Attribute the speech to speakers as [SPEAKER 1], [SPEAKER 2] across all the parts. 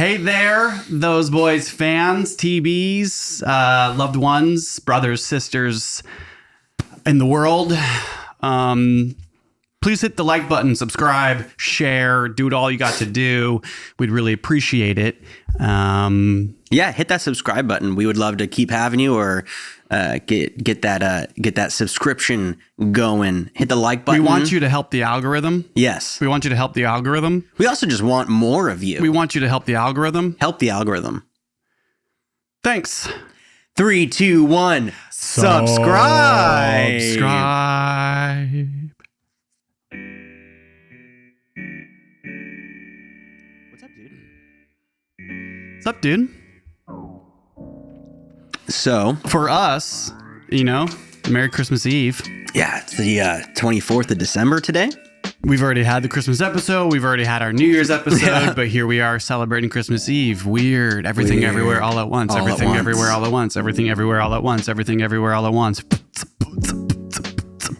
[SPEAKER 1] Hey there, those boys fans, TBs, loved ones, brothers, sisters in the world. Please hit the like button, subscribe, share, do it all you got to do. We'd really appreciate it.
[SPEAKER 2] Yeah, hit that subscribe button. We would love to keep having you, or get that subscription going. Hit the like button.
[SPEAKER 1] We want you to help the algorithm.
[SPEAKER 2] Yes.
[SPEAKER 1] We want you to help the algorithm.
[SPEAKER 2] We also just want more of you.
[SPEAKER 1] We want you to help the algorithm.
[SPEAKER 2] Help the algorithm.
[SPEAKER 1] Thanks.
[SPEAKER 2] 3, 2, 1. Subscribe.
[SPEAKER 1] Subscribe.
[SPEAKER 2] What's up, dude?
[SPEAKER 1] What's up, dude?
[SPEAKER 2] So,
[SPEAKER 1] For us, Merry Christmas Eve.
[SPEAKER 2] yeah, it's the 24th of December today.
[SPEAKER 1] We've already had the Christmas episode. We've already had our New Year's episode,
[SPEAKER 2] Yeah.
[SPEAKER 1] but here we are celebrating Christmas Eve. Weird. Everything
[SPEAKER 2] Weird.
[SPEAKER 1] everywhere all at once.
[SPEAKER 2] All at
[SPEAKER 1] Everything
[SPEAKER 2] once.
[SPEAKER 1] everywhere all at once. Everything everywhere all at once. Everything everywhere all at once.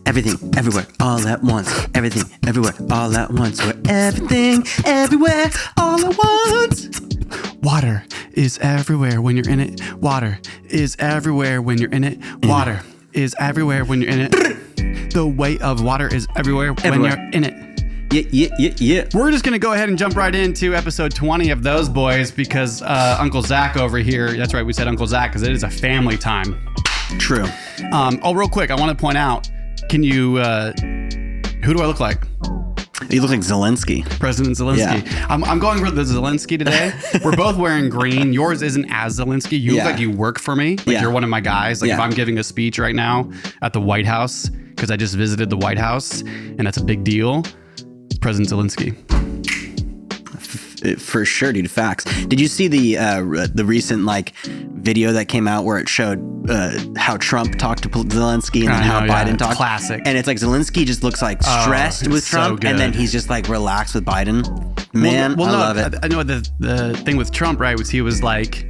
[SPEAKER 2] Everything, everywhere, all at once. Everything, everywhere, all at once. We're everything, everywhere, all at once.
[SPEAKER 1] Water is everywhere when you're in it. Water is everywhere when you're in it. Water is everywhere when you're in it. The weight of water is everywhere when
[SPEAKER 2] Everywhere.
[SPEAKER 1] you're in it.
[SPEAKER 2] Yeah.
[SPEAKER 1] We're just going to go ahead and jump right into episode 20 of Those Boys because Uncle Zach over here, that's right, we said Uncle Zach because it is a family time.
[SPEAKER 2] True.
[SPEAKER 1] Real quick, I want to point out, can you, who do I look like?
[SPEAKER 2] You look like Zelensky.
[SPEAKER 1] President Zelensky.
[SPEAKER 2] Yeah.
[SPEAKER 1] I'm going for the Zelensky today. We're both wearing green. Yours isn't as Zelensky. You
[SPEAKER 2] Yeah.
[SPEAKER 1] look like you work for me. Like
[SPEAKER 2] Yeah.
[SPEAKER 1] you're one of my guys. Like if
[SPEAKER 2] Yeah.
[SPEAKER 1] I'm giving a speech right now at the White House, because I just visited the White House and that's a big deal, it's President Zelensky.
[SPEAKER 2] For sure, dude. Facts. Did you see the recent video that came out where it showed how Trump talked to Zelensky and then how Biden talked?
[SPEAKER 1] Classic.
[SPEAKER 2] And it's like Zelensky just looks like stressed with
[SPEAKER 1] it's so
[SPEAKER 2] Trump, and then
[SPEAKER 1] good.
[SPEAKER 2] he's just like relaxed with Biden. Man, I love it.
[SPEAKER 1] I know the thing with Trump, right, was he was like,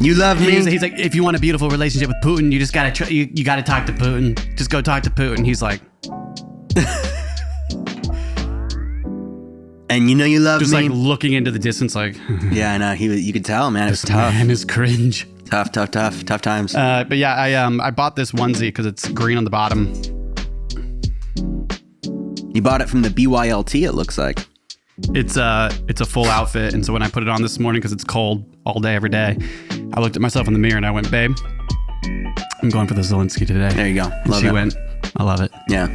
[SPEAKER 2] You love me.
[SPEAKER 1] he's like, if you want a beautiful relationship with Putin, you just gotta you gotta talk to Putin. Just go talk to Putin. He's like,
[SPEAKER 2] And you love
[SPEAKER 1] just
[SPEAKER 2] me.
[SPEAKER 1] like looking into the distance, like,
[SPEAKER 2] Yeah, I know. You could tell, man. It was
[SPEAKER 1] this
[SPEAKER 2] tough.
[SPEAKER 1] man is cringe.
[SPEAKER 2] Tough times.
[SPEAKER 1] But yeah, I bought this onesie because it's green on the bottom.
[SPEAKER 2] You bought it from the BYLT, it looks like.
[SPEAKER 1] It's a full outfit, and so when I put it on this morning because it's cold all day every day, I looked at myself in the mirror and I went, babe, I'm going for the Zelensky today.
[SPEAKER 2] There you go.
[SPEAKER 1] And
[SPEAKER 2] Love
[SPEAKER 1] she
[SPEAKER 2] it.
[SPEAKER 1] went, I love it.
[SPEAKER 2] Yeah.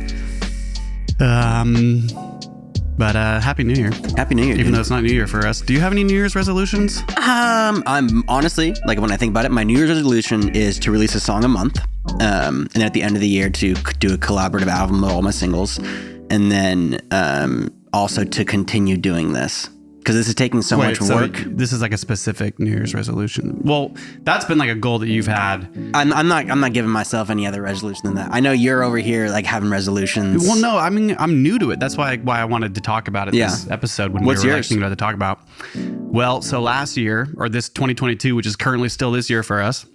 [SPEAKER 1] But Happy New Year.
[SPEAKER 2] Happy New Year,
[SPEAKER 1] Even
[SPEAKER 2] dude.
[SPEAKER 1] though it's not New Year for us. Do you have any New Year's resolutions?
[SPEAKER 2] I'm honestly, like, when I think about it, my New Year's resolution is to release a song a month. And then at the end of the year to do a collaborative album of all my singles. And then also to continue doing this. Because this is taking so much work.
[SPEAKER 1] This is like a specific New Year's resolution. Well, that's been like a goal that you've had.
[SPEAKER 2] I'm not giving myself any other resolution than that. I know you're over here like having resolutions.
[SPEAKER 1] Well, no, I mean, I'm new to it. That's why I wanted to talk about it
[SPEAKER 2] Yeah.
[SPEAKER 1] this episode when
[SPEAKER 2] What's
[SPEAKER 1] we were
[SPEAKER 2] yours?
[SPEAKER 1] thinking about to talk about. Well, so last year, or this 2022, which is currently still this year for us,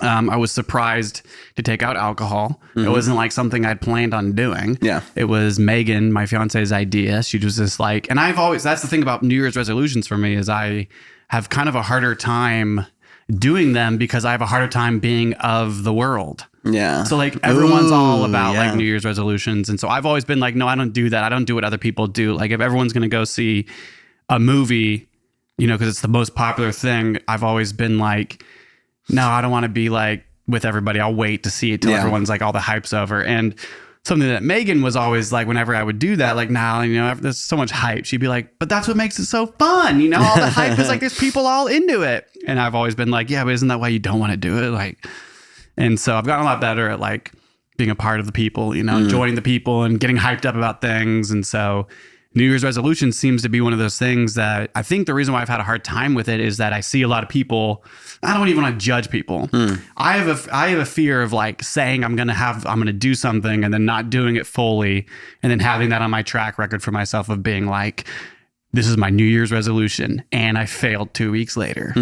[SPEAKER 1] I was surprised to take out alcohol. It wasn't like something I'd planned on doing.
[SPEAKER 2] Yeah.
[SPEAKER 1] It was Megan, my fiance's idea. She was just like, and that's the thing about New Year's resolutions for me is I have kind of a harder time doing them because I have a harder time being of the world.
[SPEAKER 2] Yeah.
[SPEAKER 1] So like everyone's all
[SPEAKER 2] Ooh,
[SPEAKER 1] about
[SPEAKER 2] yeah.
[SPEAKER 1] like New Year's resolutions. And so I've always been like, no, I don't do that. I don't do what other people do. Like if everyone's going to go see a movie, because it's the most popular thing, I've always been like, no, I don't want to be like with everybody. I'll wait to see it till
[SPEAKER 2] Yeah.
[SPEAKER 1] everyone's like all the hype's over. And something that Megan was always like, whenever I would do that, like now, there's so much hype. She'd be like, but that's what makes it so fun. All the hype is like, there's people all into it. And I've always been like, yeah, but isn't that why you don't want to do it? Like, and so I've gotten a lot better at like being a part of the people, joining the people and getting hyped up about things. And so New Year's resolution seems to be one of those things that I think the reason why I've had a hard time with it is that I see a lot of people. I don't even want to judge people. I have a fear of like saying I'm going to do something and then not doing it fully and then having that on my track record for myself of being like, this is my New Year's resolution and I failed 2 weeks later.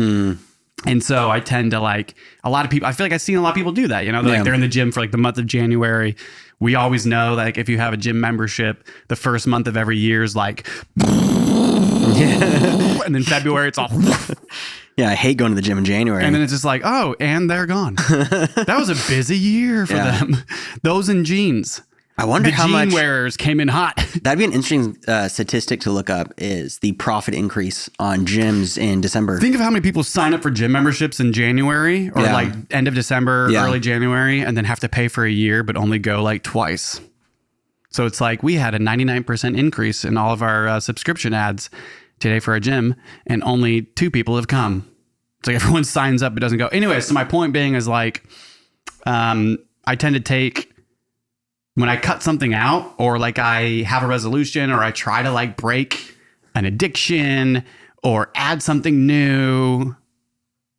[SPEAKER 1] And so I tend to like a lot of people, I feel like I've seen a lot of people do that, they're in the gym for like the month of January. We always know like if you have a gym membership, the first month of every year is like, and then February it's all.
[SPEAKER 2] Yeah, I hate going to the gym in January.
[SPEAKER 1] And then it's just like, oh, and they're gone. That was a busy year for them. Those in jeans.
[SPEAKER 2] I wonder how much
[SPEAKER 1] jean wearers came in hot.
[SPEAKER 2] That'd be an interesting statistic to look up, is the profit increase on gyms in December.
[SPEAKER 1] Think of how many people sign up for gym memberships in January or like end of December, early January, and then have to pay for a year, but only go like twice. So it's like we had a 99% increase in all of our subscription ads today for our gym, and only 2 people have come. It's like everyone signs up but doesn't go. Anyway, so my point being is like, I tend to take, when I cut something out, or like I have a resolution, or I try to like break an addiction or add something new,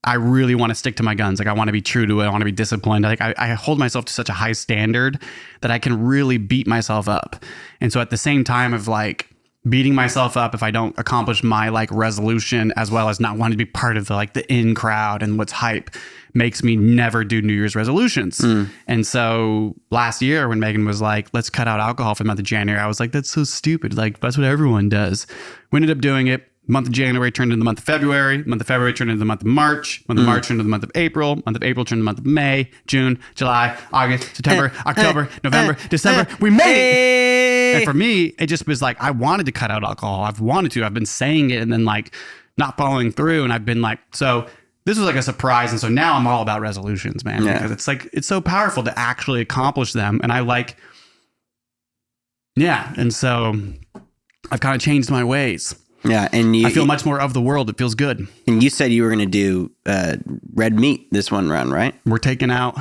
[SPEAKER 1] I really want to stick to my guns. Like I want to be true to it. I want to be disciplined. Like I hold myself to such a high standard that I can really beat myself up. And so at the same time of like beating myself up if I don't accomplish my like resolution, as well as not wanting to be part of the like the in crowd and what's hype, makes me never do New Year's resolutions. And so last year when Megan was like, let's cut out alcohol for the month of January, I was like, that's so stupid. Like that's what everyone does. We ended up doing it. Month of January turned into the month of February. Month of February turned into the month of March. Month of March turned into the month of April. Month of April turned into the month of May, June, July, August, September, October, November, December. We made it. And for me, it just was like, I wanted to cut out alcohol. I've wanted to. I've been saying it and then like not following through. And I've been like, so this was like a surprise. And so now I'm all about resolutions, man, because it's like, it's so powerful to actually accomplish them. And I like, and so I've kind of changed my ways.
[SPEAKER 2] Yeah, and
[SPEAKER 1] I feel much more of the world. It feels good.
[SPEAKER 2] And you said you were going to do red meat this one round, right?
[SPEAKER 1] We're taking out.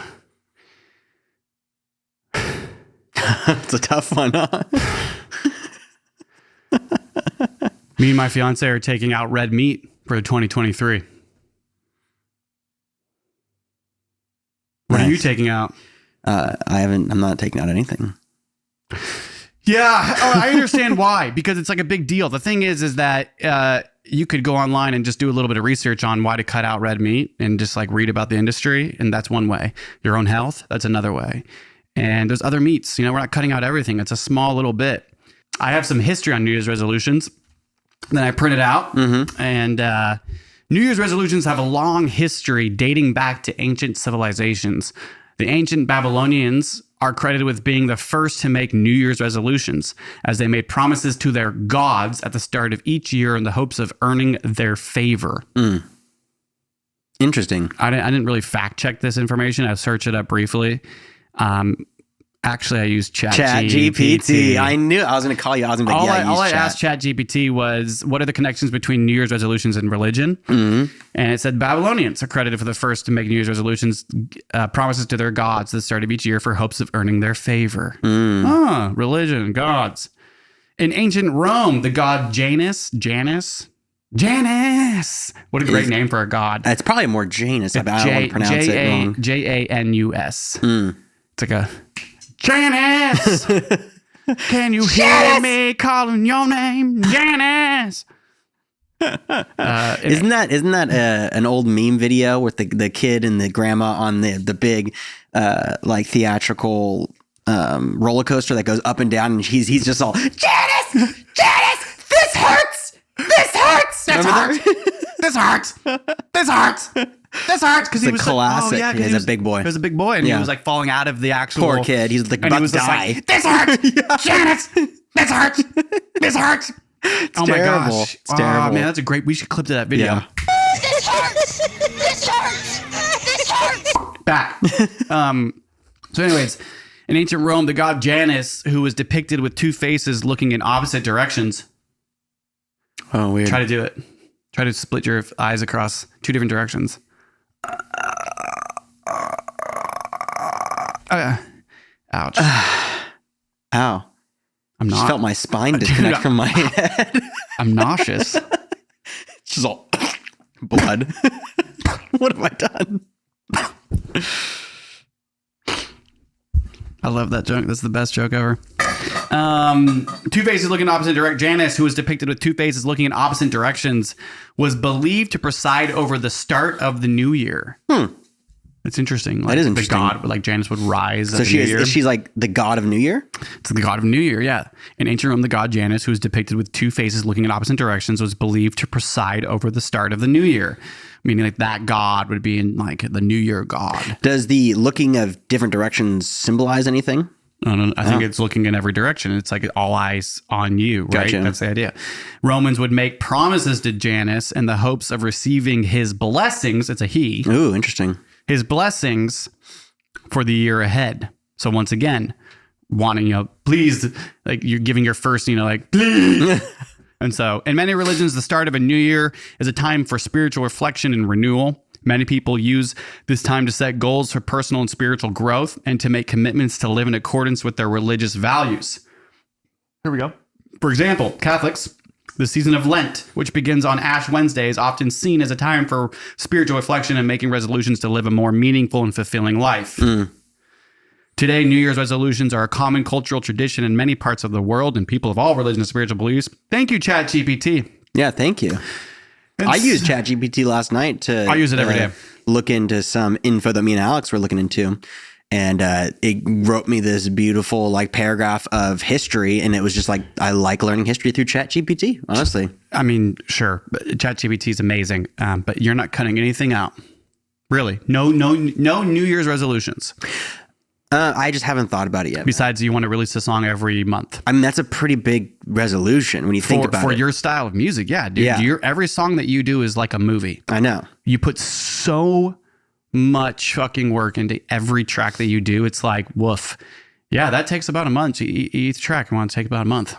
[SPEAKER 2] It's a tough one, huh?
[SPEAKER 1] Me and my fiance are taking out red meat for 2023. What are you taking out?
[SPEAKER 2] I'm not taking out anything.
[SPEAKER 1] Yeah, I understand why, because it's like a big deal. The thing is that you could go online and just do a little bit of research on why to cut out red meat and just like read about the industry. And that's one way. Your own health, that's another way. And there's other meats. You know, we're not cutting out everything. It's a small little bit. I have some history on New Year's resolutions that I printed out. And New Year's resolutions have a long history dating back to ancient civilizations. The ancient Babylonians are credited with being the first to make New Year's resolutions, as they made promises to their gods at the start of each year in the hopes of earning their favor.
[SPEAKER 2] Interesting.
[SPEAKER 1] I didn't really fact check this information. I searched it up briefly. Actually, I used ChatGPT.
[SPEAKER 2] I knew I was going to call you. I was going to be like,
[SPEAKER 1] all I asked ChatGPT was, what are the connections between New Year's resolutions and religion? And it said Babylonians are credited for the first to make New Year's resolutions, promises to their gods at the start of each year for hopes of earning their favor. Religion, gods. In ancient Rome, the god Janus. What a great name for a god.
[SPEAKER 2] It's probably more Janus. I don't want to pronounce it wrong.
[SPEAKER 1] Janus. It's like a Janus. Can you hear me calling your name, Janus?
[SPEAKER 2] Isn't that an old meme video with the kid and the grandma on the big like theatrical roller coaster that goes up and down, and he's just all Janus, this hurts,
[SPEAKER 1] This hurts. This hurts because he was
[SPEAKER 2] classic.
[SPEAKER 1] Like,
[SPEAKER 2] he was a big boy.
[SPEAKER 1] He was a big boy, and he was like falling out of the actual
[SPEAKER 2] poor kid. He's like about to die.
[SPEAKER 1] Like, this hurts, Janus. This hurts. This hurts.
[SPEAKER 2] It's
[SPEAKER 1] oh
[SPEAKER 2] terrible.
[SPEAKER 1] My gosh!
[SPEAKER 2] It's terrible.
[SPEAKER 1] Man, that's a great. We should clip to that video.
[SPEAKER 2] Yeah.
[SPEAKER 3] This hurts. This hurts. This hurts.
[SPEAKER 1] Back. So, anyways, in ancient Rome, the god Janus, who was depicted with 2 faces looking in opposite directions.
[SPEAKER 2] Oh, weird.
[SPEAKER 1] Try to do it. Try to split your eyes across 2 different directions. Ouch.
[SPEAKER 2] Ow.
[SPEAKER 1] I'm not.
[SPEAKER 2] I just felt my spine disconnect from my head.
[SPEAKER 1] I'm nauseous.
[SPEAKER 2] It's just all blood. What have I done?
[SPEAKER 1] I love that joke. That's the best joke ever. 2 faces looking in opposite direction. Janus, who was depicted with 2 faces looking in opposite directions, was believed to preside over the start of the new year. It's interesting. Like
[SPEAKER 2] That is interesting.
[SPEAKER 1] The god, like Janus would rise.
[SPEAKER 2] So is she like the god of New Year?
[SPEAKER 1] It's the god of New Year, yeah. In ancient Rome, the god Janus, who is depicted with two faces looking in opposite directions, was believed to preside over the start of the new year. Meaning like that god would be in like the New Year god.
[SPEAKER 2] Does the looking of different directions symbolize anything?
[SPEAKER 1] I think it's looking in every direction. It's like all eyes on you, right?
[SPEAKER 2] Gotcha.
[SPEAKER 1] That's the idea. Romans would make promises to Janus in the hopes of receiving his blessings. It's a he.
[SPEAKER 2] Ooh, interesting.
[SPEAKER 1] His blessings for the year ahead. So once again, wanting, please, like you're giving your first, like, please. And so in many religions, the start of a new year is a time for spiritual reflection and renewal. Many people use this time to set goals for personal and spiritual growth and to make commitments to live in accordance with their religious values. Here we go. For example, Catholics, the season of Lent, which begins on Ash Wednesday, is often seen as a time for spiritual reflection and making resolutions to live a more meaningful and fulfilling life. Today, New Year's resolutions are a common cultural tradition in many parts of the world, and people of all religions and spiritual beliefs. Thank you, ChatGPT.
[SPEAKER 2] Yeah, thank you. I used ChatGPT last night to
[SPEAKER 1] I use it every day.
[SPEAKER 2] Look into some info that me and Alex were looking into. And it wrote me this beautiful like paragraph of history. And it was just like, I like learning history through ChatGPT, honestly.
[SPEAKER 1] I mean, sure. ChatGPT is amazing, but you're not cutting anything out. Really. No New Year's resolutions.
[SPEAKER 2] I just haven't thought about it yet.
[SPEAKER 1] Besides, you want to release a song every month.
[SPEAKER 2] I mean, that's a pretty big resolution when you think about it.
[SPEAKER 1] For your style of music, yeah, dude.
[SPEAKER 2] Yeah.
[SPEAKER 1] Every song that you do is like a movie.
[SPEAKER 2] I know.
[SPEAKER 1] You put so much fucking work into every track that you do. It's like, woof. Yeah, that takes about a month. Each track I want to take about a month.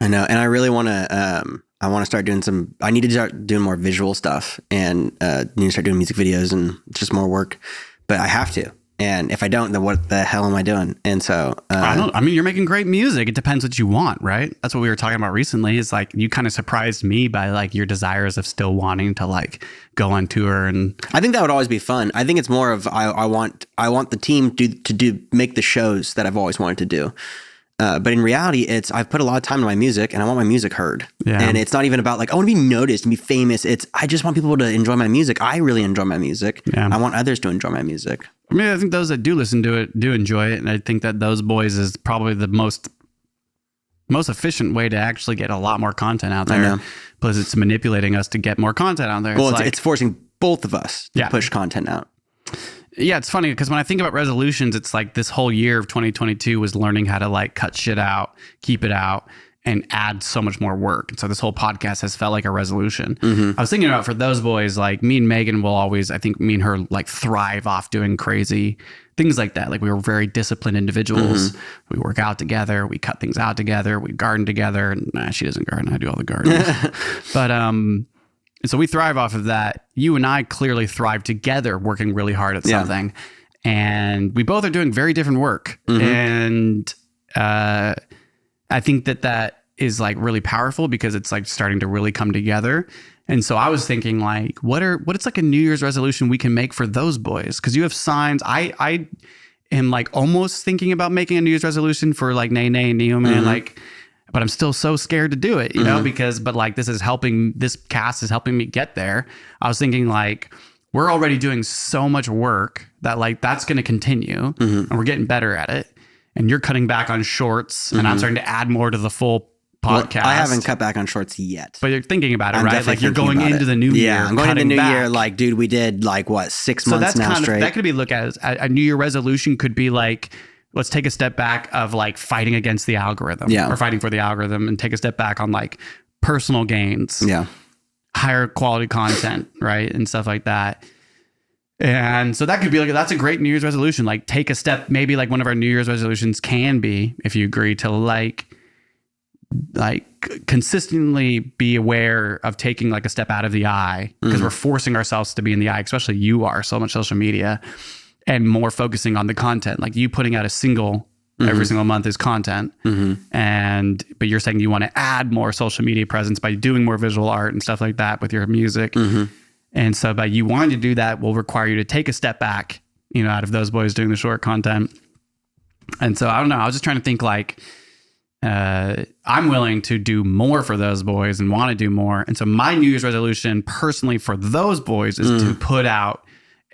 [SPEAKER 2] I know. And I really want to, I want to start doing I need to start doing more visual stuff and need to start doing music videos and just more work, but I have to. And if I don't, then what the hell am I doing? And so,
[SPEAKER 1] I mean, you're making great music. It depends what you want, right? That's what we were talking about recently is like, you kind of surprised me by like your desires of still wanting to like go on tour. And
[SPEAKER 2] I think that would always be fun. I think it's more of, I want the team to make the shows that I've always wanted to do. But in reality, I've put a lot of time into my music and I want my music heard.
[SPEAKER 1] Yeah.
[SPEAKER 2] And it's not even about like, I want to be noticed and be famous. I just want people to enjoy my music. I really enjoy my music.
[SPEAKER 1] Yeah.
[SPEAKER 2] I want others to enjoy my music.
[SPEAKER 1] I mean, I think those that do listen to it do enjoy it. And I think that those boys is probably the most efficient way to actually get a lot more content out there.
[SPEAKER 2] I know.
[SPEAKER 1] Plus it's manipulating us to get more content out there.
[SPEAKER 2] Well, it's forcing both of us to push content out.
[SPEAKER 1] Yeah, it's funny because when I think about resolutions, it's like this whole year of 2022 was learning how to like cut shit out, keep it out, and add so much more work. And so this whole podcast has felt like a resolution.
[SPEAKER 2] Mm-hmm.
[SPEAKER 1] I was thinking about for those boys, like me and Megan will always, I think me and her like thrive off doing crazy things like that. Like we were very disciplined individuals.
[SPEAKER 2] Mm-hmm.
[SPEAKER 1] We work out together. We cut things out together. We garden together. And she doesn't garden. I do all the gardening. But so we thrive off of that. You and I clearly thrive together working really hard at something. And we both are doing very different work.
[SPEAKER 2] Mm-hmm.
[SPEAKER 1] And I think that is like really powerful because it's like starting to really come together. And so I was thinking like, what is like a New Year's resolution we can make for those boys? Because you have signs. I am like almost thinking about making a New Year's resolution for like Nay and Neoman,
[SPEAKER 2] Mm-hmm.
[SPEAKER 1] like, but I'm still so scared to do it, you know, but like this cast is helping me get there. I was thinking like, we're already doing so much work that like that's going to continue and we're getting better at it. And you're cutting back on shorts and I'm starting to add more to the full podcast.
[SPEAKER 2] Well, I haven't cut back on shorts yet.
[SPEAKER 1] But you're thinking about it,
[SPEAKER 2] I'm
[SPEAKER 1] right? Like you're
[SPEAKER 2] definitely
[SPEAKER 1] going
[SPEAKER 2] thinking
[SPEAKER 1] into
[SPEAKER 2] about
[SPEAKER 1] the new year.
[SPEAKER 2] Yeah, I'm going into the new
[SPEAKER 1] back.
[SPEAKER 2] year. Like, dude, we did like what, 6 months now straight.
[SPEAKER 1] That could be looked at as a New Year resolution could be like, let's take a step back of like fighting against the algorithm or fighting for the algorithm and take a step back on like personal gains, higher quality content, right? And stuff like that. And so that could be like, that's a great New Year's resolution. Like take a step, maybe like one of our New Year's resolutions can be, if you agree, to like consistently be aware of taking like a step out of the eye because we're forcing ourselves to be in the eye, especially you are so much social media and more focusing on the content. Like you putting out a single every single month is content. But you're saying you want to add more social media presence by doing more visual art and stuff like that with your music. And so by you wanting to do that will require you to take a step back, you know, out of those boys doing the short content. And so I don't know. I was just trying to think like, I'm willing to do more for those boys and want to do more. And so my New Year's resolution personally for those boys is to put out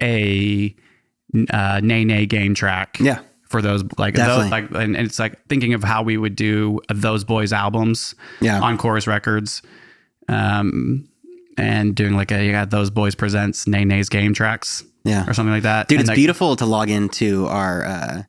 [SPEAKER 1] a Nay Nay game track.
[SPEAKER 2] Yeah.
[SPEAKER 1] For those
[SPEAKER 2] Definitely.
[SPEAKER 1] and it's like thinking of how we would do Those Boys albums on Chorus Records, and doing like Those Boys presents Nay Nay's game tracks, or something like that.
[SPEAKER 2] Dude,
[SPEAKER 1] and
[SPEAKER 2] it's beautiful to log into our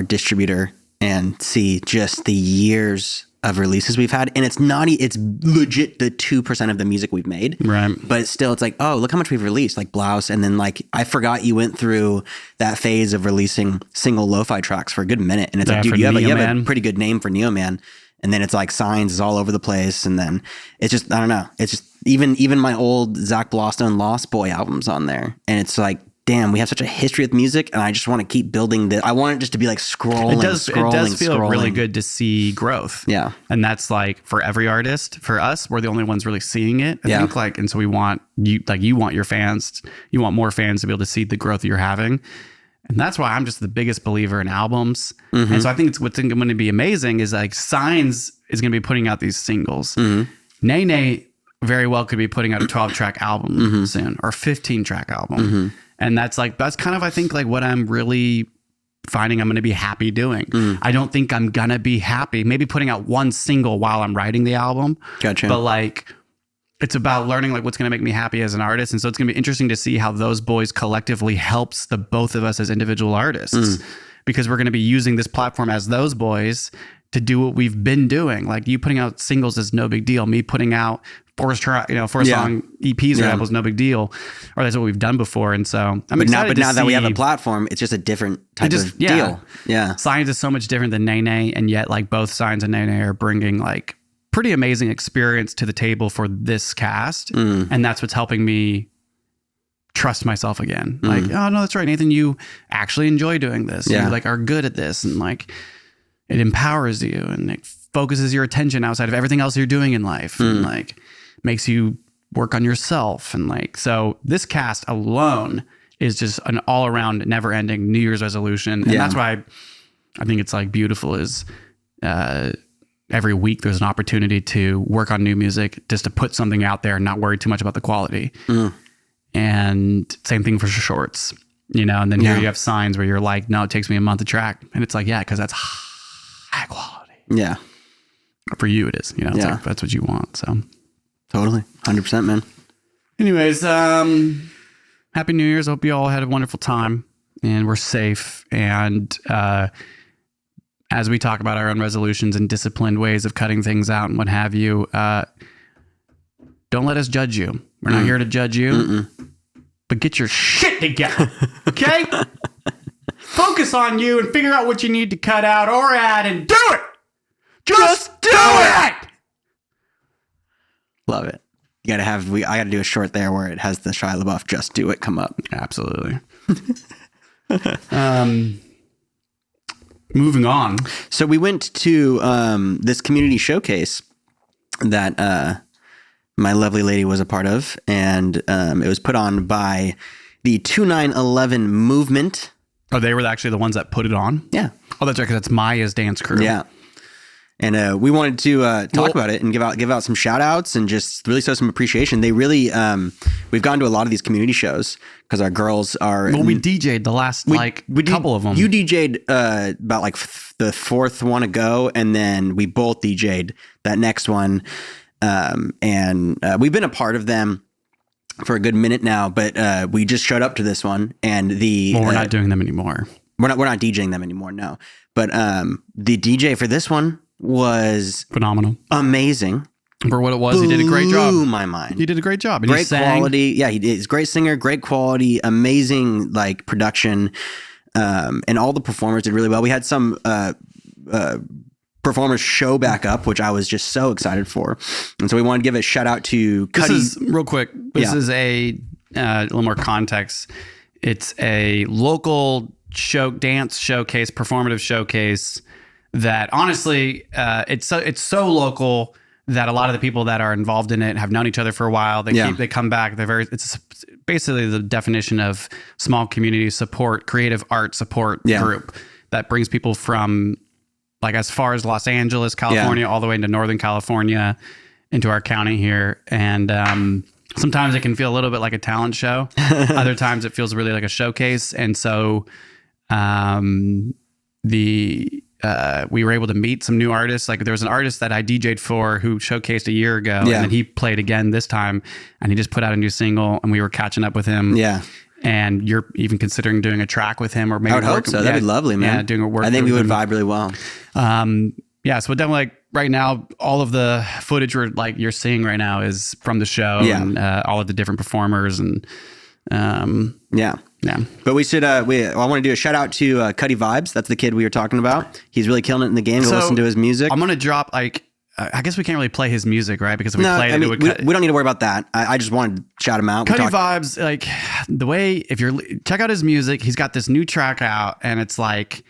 [SPEAKER 2] distributor and see just the years of releases we've had, and it's legit the 2% of the music we've made,
[SPEAKER 1] right?
[SPEAKER 2] But it's still, it's like, oh, look how much we've released, like Blouse, and then like I forgot you went through that phase of releasing single lo-fi tracks for a good minute, and it's like, dude, you have a pretty good name for Neo Man, and then it's like Signs is all over the place, and then it's just, I don't know, it's just even my old Zach Blaustone Lost Boy albums on there, and it's like, damn, we have such a history with music, and I just want to keep building this. I want it just to be like scrolling. It does
[SPEAKER 1] feel really good to see growth.
[SPEAKER 2] Yeah.
[SPEAKER 1] And that's like for every artist. For us, we're the only ones really seeing it. I think like, and so we want you want your fans, you want more fans to be able to see the growth you're having. And that's why I'm just the biggest believer in albums. And so I think what's going to be amazing is like Signs is going to be putting out these singles. Nay Nay very well could be putting out a 12-track album soon, or a 15-track album. And that's kind of, I think, like what I'm really finding I'm going to be happy doing. I don't think I'm going to be happy maybe putting out one single while I'm writing the album.
[SPEAKER 2] Gotcha.
[SPEAKER 1] But like, it's about learning like what's going to make me happy as an artist. And so it's going to be interesting to see how Those Boys collectively helps the both of us as individual artists, because we're going to be using this platform as Those Boys to do what we've been doing. Like you putting out singles is no big deal. Me putting out four song EPs or albums, no big deal. Or that's what we've done before. And so I'm excited.
[SPEAKER 2] But now that we have a platform, it's just a different type of deal. Yeah.
[SPEAKER 1] Signs is so much different than Nay Nay, and yet like both Signs and Nay Nay are bringing like pretty amazing experience to the table for this cast. And that's what's helping me trust myself again. Like, oh no, that's right, Nathan, you actually enjoy doing this. You like are good at this, and like it empowers you and it focuses your attention outside of everything else you're doing in life, and like makes you work on yourself. And like, so this cast alone is just an all around never ending New Year's resolution. And that's why I think it's like beautiful is, every week there's an opportunity to work on new music, just to put something out there and not worry too much about the quality. And same thing for shorts, you know, and then here you have Signs where you're like, no, it takes me a month to track. And it's like, yeah, because that's high quality.
[SPEAKER 2] Yeah.
[SPEAKER 1] For you it is, you know, it's like, that's what you want. So
[SPEAKER 2] totally. 100%, man.
[SPEAKER 1] Anyways, Happy New Year's. Hope you all had a wonderful time and we're safe. And as we talk about our own resolutions and disciplined ways of cutting things out and what have you, don't let us judge you. We're not here to judge you, but get your shit together. Okay? Focus on you and figure out what you need to cut out or add and do it. Just do it.
[SPEAKER 2] Love it. I gotta do a short there where it has the Shia LaBeouf "Just Do It" come up.
[SPEAKER 1] Absolutely. Moving on.
[SPEAKER 2] So we went to this community showcase that my lovely lady was a part of, and it was put on by the 2911 movement.
[SPEAKER 1] Oh, they were actually the ones that put it on?
[SPEAKER 2] Yeah.
[SPEAKER 1] Oh, that's right, because that's Maya's dance crew.
[SPEAKER 2] Yeah. And we wanted to talk about it and give out some shout outs and just really show some appreciation. They really, we've gone to a lot of these community shows because our girls are.
[SPEAKER 1] Well, we DJ'd the last couple of them.
[SPEAKER 2] You DJ'd about like the fourth one ago, and then we both DJ'd that next one. And we've been a part of them for a good minute now, but we just showed up to this one, and
[SPEAKER 1] we're not doing them anymore.
[SPEAKER 2] We're not DJing them anymore, no. But the DJ for this one was
[SPEAKER 1] phenomenal,
[SPEAKER 2] amazing
[SPEAKER 1] for what it was. He did a great job.
[SPEAKER 2] Blew my mind.
[SPEAKER 1] He did a great job. And
[SPEAKER 2] great quality. Yeah, he's a great singer, great quality, amazing like production, and all the performers did really well. We had some performers show back up, which I was just so excited for, and so we wanted to give a shout out to Cuddy.
[SPEAKER 1] This is real quick. This is a little more context. It's a local dance showcase, performative showcase. That honestly, it's so local that a lot of the people that are involved in it have known each other for a while. They come back. It's basically the definition of small community support, creative art support group that brings people from like as far as Los Angeles, California, all the way into Northern California, into our county here. And sometimes it can feel a little bit like a talent show. Other times it feels really like a showcase. And so we were able to meet some new artists. Like there was an artist that I DJ'd for who showcased a year ago, and then he played again this time, and he just put out a new single, and we were catching up with him. Yeah. And you're even considering doing a track with him, or maybe
[SPEAKER 2] I would hope so. That'd be lovely, man.
[SPEAKER 1] Yeah, doing a work.
[SPEAKER 2] I think we would vibe really well.
[SPEAKER 1] Yeah, so definitely like right now, all of the footage you're seeing right now is from the show, and all of the different performers, and yeah.
[SPEAKER 2] But we should. I want to do a shout out to Cuddy Vibes. That's the kid we were talking about. He's really killing it in the game. Go listen to his music.
[SPEAKER 1] I'm gonna drop I guess we can't really play his music, right? Because if we played it,
[SPEAKER 2] we don't need to worry about that. I just wanted to shout him out.
[SPEAKER 1] Cuddy Vibes, like the way, if you're check out his music, he's got this new track out, and it's like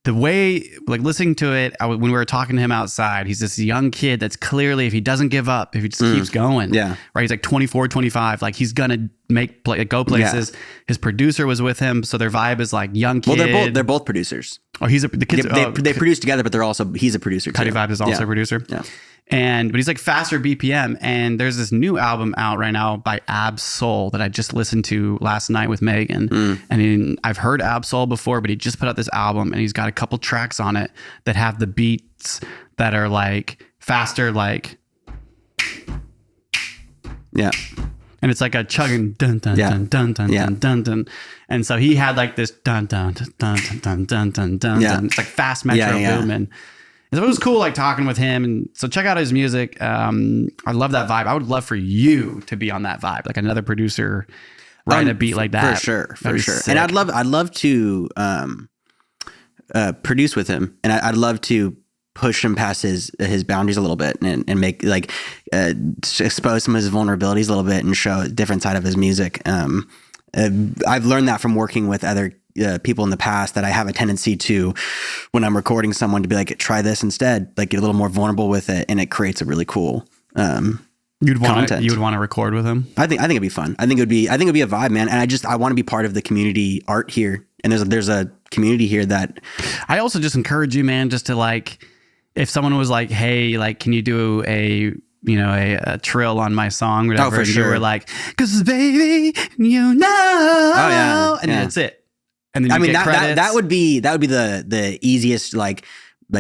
[SPEAKER 1] the way, like listening to it, when we were talking to him outside, he's this young kid that's clearly, if he doesn't give up, if he just keeps going, right? He's like 24, 25, like he's gonna go places. Yeah. His producer was with him, so their vibe is like young kid.
[SPEAKER 2] Well, they're both producers.
[SPEAKER 1] Oh, the kids.
[SPEAKER 2] They produce together, but he's a producer.
[SPEAKER 1] Cuddy Vibe is also a producer. Yeah. But he's like faster BPM, and there's this new album out right now by Ab Soul that I just listened to last night with Megan. And I've heard Ab Soul before, but he just put out this album, and he's got a couple tracks on it that have the beats that are like faster, like and it's like a chugging dun dun dun dun dun dun dun dun. And so he had like this dun dun dun dun dun dun dun dun dun. It's like fast metro booming. And so it was cool, like talking with him. And so check out his music. I love that vibe. I would love for you to be on that vibe, like another producer write a beat like that.
[SPEAKER 2] For sure. And I'd love to produce with him, and I'd love to push him past his boundaries a little bit, and make expose some of his vulnerabilities a little bit and show a different side of his music. I've learned that from working with other people in the past, that I have a tendency to, when I'm recording someone, to be like, try this instead, like get a little more vulnerable with it, and it creates a really cool
[SPEAKER 1] you would want to record with him.
[SPEAKER 2] I think it'd be fun. I think it'd be a vibe, man. And I want to be part of the community art here, and there's a community here that
[SPEAKER 1] I also just encourage you, man, just to like, if someone was like, hey, like, can you do a trill on my song, whatever,
[SPEAKER 2] for
[SPEAKER 1] and
[SPEAKER 2] sure.
[SPEAKER 1] you were like, 'cause baby, and then that's it. And then you get credits.
[SPEAKER 2] that would be the easiest like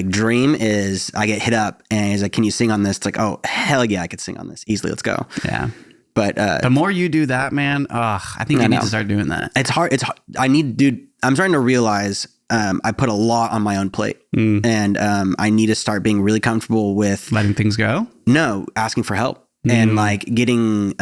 [SPEAKER 2] dream is I get hit up and he's like, can you sing on this? It's like, oh hell yeah, I could sing on this easily. Let's go.
[SPEAKER 1] Yeah.
[SPEAKER 2] But
[SPEAKER 1] the more you do that, man, I think you need to start doing that.
[SPEAKER 2] It's hard. I'm starting to realize I put a lot on my own plate, and I need to start being really comfortable with
[SPEAKER 1] letting things go.
[SPEAKER 2] No, asking for help, and like getting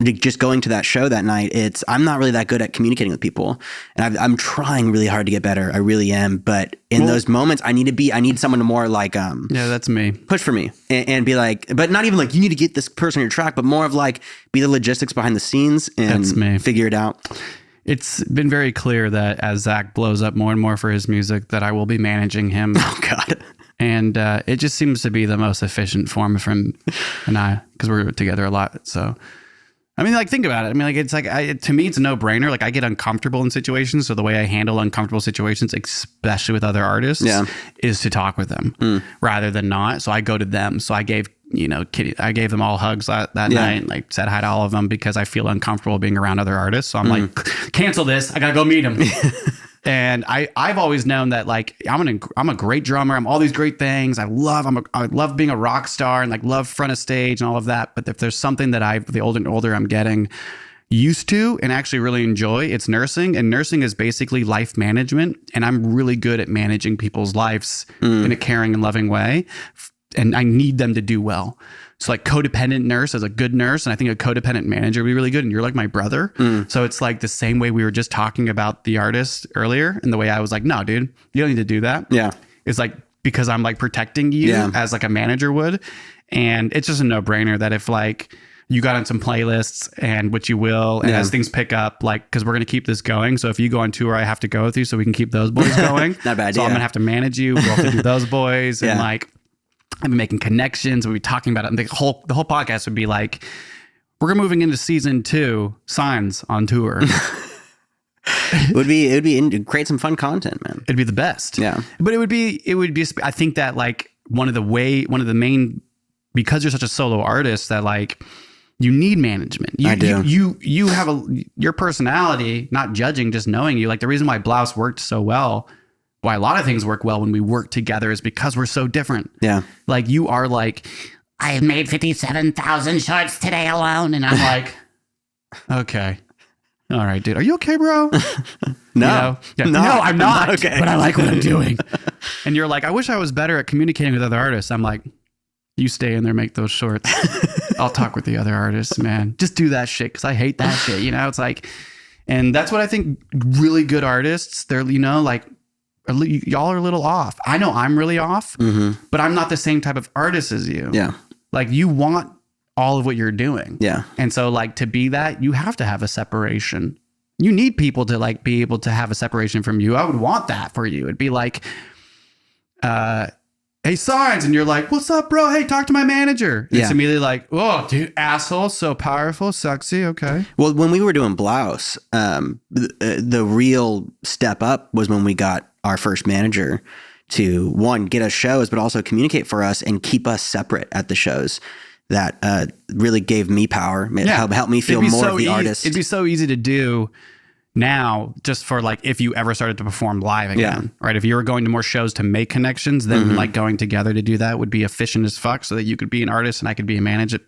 [SPEAKER 2] just going to that show that night. I'm not really that good at communicating with people, and I'm trying really hard to get better. I really am, but in those moments, I need someone to more like
[SPEAKER 1] that's me,
[SPEAKER 2] push for me, and be like, but not even like you need to get this person on your track, but more of like be the logistics behind the scenes and figure it out.
[SPEAKER 1] It's been very clear that as Zach blows up more and more for his music, that I will be managing him.
[SPEAKER 2] Oh God.
[SPEAKER 1] And it just seems to be the most efficient form for him and I, because we're together a lot. So, I mean, like, think about it. I mean, like, it's like, to me, it's a no brainer. Like, I get uncomfortable in situations. So the way I handle uncomfortable situations, especially with other artists, is to talk with them rather than not. So I go to them. So I gave them all hugs that night, like said hi to all of them because I feel uncomfortable being around other artists. So I'm like, cancel this. I gotta go meet them. And I've always known that like I'm a great drummer. I'm all these great things. I love being a rock star and like love front of stage and all of that. But if there's something that the older and older I'm getting used to and actually really enjoy, it's nursing. And nursing is basically life management. And I'm really good at managing people's lives in a caring and loving way. And I need them to do well. So like codependent nurse is a good nurse. And I think a codependent manager would be really good. And you're like my brother. So it's like the same way we were just talking about the artist earlier. And the way I was like, no, dude, you don't need to do that. Yeah. It's like, because I'm like protecting you as like a manager would. And it's just a no brainer that if like you got on some playlists and which you will, and as things pick up, like, cause we're going to keep this going. So if you go on tour, I have to go with you so we can keep those boys going.
[SPEAKER 2] Not bad.
[SPEAKER 1] So I'm going to have to manage you. We'll have to do those boys. And like, I've been making connections. We'll be talking about it. And the whole podcast would be like, we're moving into season 2, Signs on tour.
[SPEAKER 2] It'd create some fun content, man.
[SPEAKER 1] It'd be the best.
[SPEAKER 2] Yeah.
[SPEAKER 1] But it would be, I think that like one of the main, because you're such a solo artist that like, You need management.
[SPEAKER 2] I do.
[SPEAKER 1] You have your personality, not judging, just knowing you. Like the reason why Blouse worked so well, why a lot of things work well when we work together is because we're so different.
[SPEAKER 2] Yeah.
[SPEAKER 1] Like you are like,
[SPEAKER 3] I have made 57,000 shorts today alone.
[SPEAKER 1] and I'm like, okay. All right, dude. Are you okay, bro?
[SPEAKER 2] No.
[SPEAKER 1] Yeah.
[SPEAKER 2] No,
[SPEAKER 1] No, I'm not.
[SPEAKER 2] okay.
[SPEAKER 1] But I like what I'm doing. And you're like, I wish I was better at communicating with other artists. I'm like, you stay in there, make those shorts. I'll talk with the other artists, man. Just do that shit because I hate that shit. You know, it's like, and that's what I think really good artists, they're, you know, like, y'all are a little off. I know I'm really off, but I'm not the same type of artist as you.
[SPEAKER 2] Yeah.
[SPEAKER 1] Like you want all of what you're doing.
[SPEAKER 2] Yeah.
[SPEAKER 1] And so like to be that, you have to have a separation. You need people to like be able to have a separation from you. I would want that for you. It'd be like, hey, Signs. And you're like, what's up, bro? Hey, talk to my manager.
[SPEAKER 2] Yeah.
[SPEAKER 1] It's immediately like, oh, dude, asshole, so powerful, sexy. Okay.
[SPEAKER 2] Well, when we were doing Blouse, the real step up was when we got our first manager to, one, get us shows, but also communicate for us and keep us separate at the shows. That really gave me power. It helped me feel more of the artist.
[SPEAKER 1] It'd be so easy to do now, just for like if you ever started to perform live again, right? If you were going to more shows to make connections, then like going together to do that would be efficient as fuck, so that you could be an artist and I could be a manager,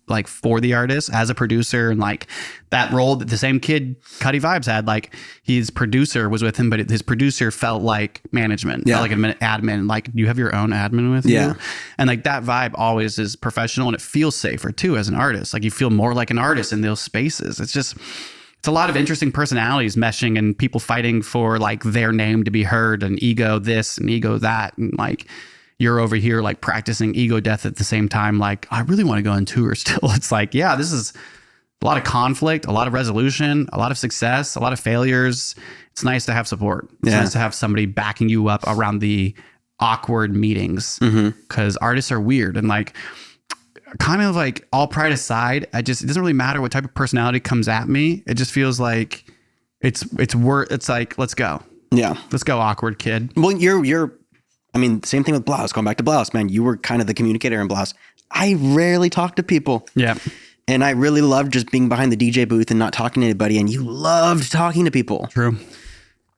[SPEAKER 1] like for the artist as a producer, and like that role that the same kid Cuddy Vibes had, like his producer was with him, but his producer felt like management, felt like an admin, like you have your own admin with you, and like that vibe always is professional, and it feels safer too as an artist. Like you feel more like an artist in those spaces. It's a lot of interesting personalities meshing and people fighting for like their name to be heard, and ego this and ego that. And like you're over here like practicing ego death at the same time. Like, I really want to go on tour still. It's like, yeah, this is a lot of conflict, a lot of resolution, a lot of success, a lot of failures. It's nice to have support. It's nice to have somebody backing you up around the awkward meetings, because artists are weird, and like, kind of like all pride aside, it doesn't really matter what type of personality comes at me. It just feels like it's like, let's go. Yeah. Let's go, awkward kid.
[SPEAKER 2] Well, I mean, same thing with Blouse, going back to Blouse, man, you were kind of the communicator in Blouse. I rarely talk to people.
[SPEAKER 1] Yeah.
[SPEAKER 2] And I really loved just being behind the DJ booth and not talking to anybody. And you loved talking to people.
[SPEAKER 1] True.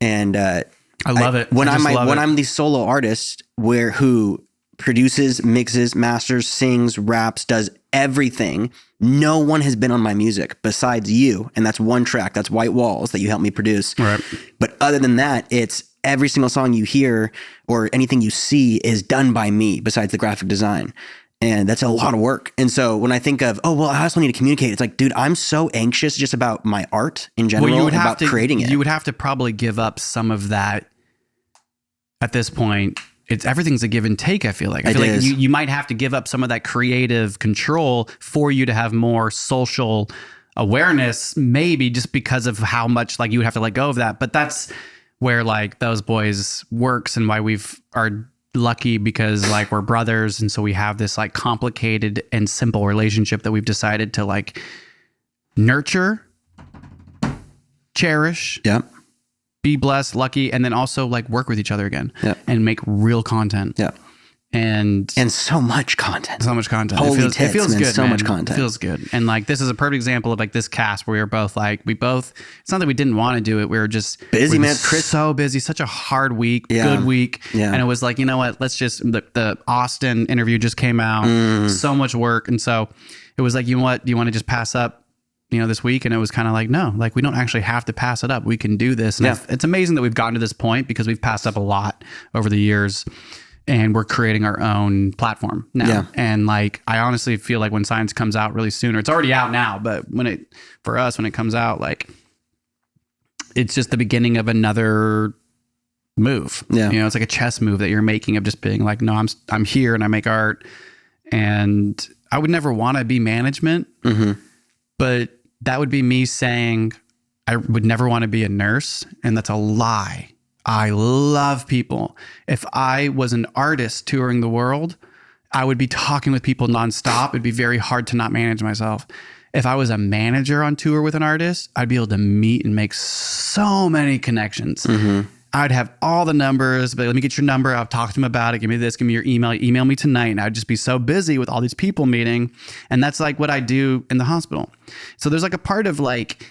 [SPEAKER 2] And
[SPEAKER 1] I love it.
[SPEAKER 2] When I'm the solo artist who produces, mixes, masters, sings, raps, does everything, no one has been on my music besides you. And that's one track. That's White Walls that you helped me produce.
[SPEAKER 1] Right.
[SPEAKER 2] But other than that, it's every single song you hear or anything you see is done by me besides the graphic design. And that's a lot of work. And so when I think of, oh, well, I also need to communicate, it's like, dude, I'm so anxious just about my art in general, about creating it.
[SPEAKER 1] You would have to probably give up some of that at this point. Everything's a give and take, I feel like. I feel like you might have to give up some of that creative control for you to have more social awareness, maybe just because of how much like you would have to let go of that. But that's where like Those Boys works, and why are lucky, because like we're brothers, and so we have this like complicated and simple relationship that we've decided to like nurture, cherish, be blessed, lucky, and then also like work with each other again and make real content. And so much content.
[SPEAKER 2] Holy
[SPEAKER 1] it feels
[SPEAKER 2] man,
[SPEAKER 1] good.
[SPEAKER 2] So
[SPEAKER 1] man.
[SPEAKER 2] much content.
[SPEAKER 1] It feels good. And like this is a perfect example of like this cast where it's not that we didn't want to do it. We were just
[SPEAKER 2] busy, man.
[SPEAKER 1] Chris, so busy, such a hard week, good week. Yeah. And it was like, you know what, let's just, the Austin interview just came out, so much work. And so it was like, you know what, do you want to just pass up, this week? And it was kind of like, no, like we don't actually have to pass it up. We can do this. And it's amazing that we've gotten to this point, because we've passed up a lot over the years. And we're creating our own platform now. Yeah. And like, I honestly feel like when Science comes out really soon, or it's already out now, but for us, when it comes out, like it's just the beginning of another move. Yeah. It's like a chess move that you're making of just being like, no, I'm here and I make art. And I would never want to be management, but that would be me saying I would never want to be a nurse. And that's a lie. I love people. If I was an artist touring the world, I would be talking with people nonstop. It'd be very hard to not manage myself. If I was a manager on tour with an artist, I'd be able to meet and make so many connections. I'd have all the numbers, but let me get your number. I'll talk to them about it. Give me this, give me your email, email me tonight. And I'd just be so busy with all these people meeting. And that's like what I do in the hospital. So there's like a part of like,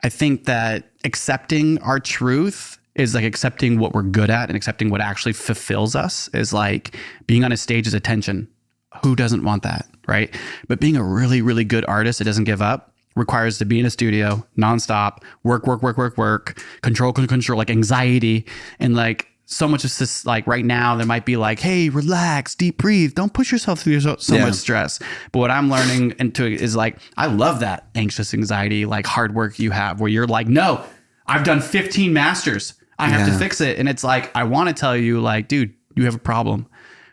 [SPEAKER 1] I think that accepting our truth is like accepting what we're good at and accepting what actually fulfills us is like being on a stage is attention. Who doesn't want that, right? But being a really, really good artist that doesn't give up requires to be in a studio nonstop, work, control, like anxiety. And like so much of this, like right now, there might be like, hey, relax, deep breathe. Don't push yourself through so much stress. But what I'm learning into is like, I love that anxious anxiety, like hard work you have where you're like, no, I've done 15 masters. I have to fix it. And it's like, I want to tell you like, dude, you have a problem.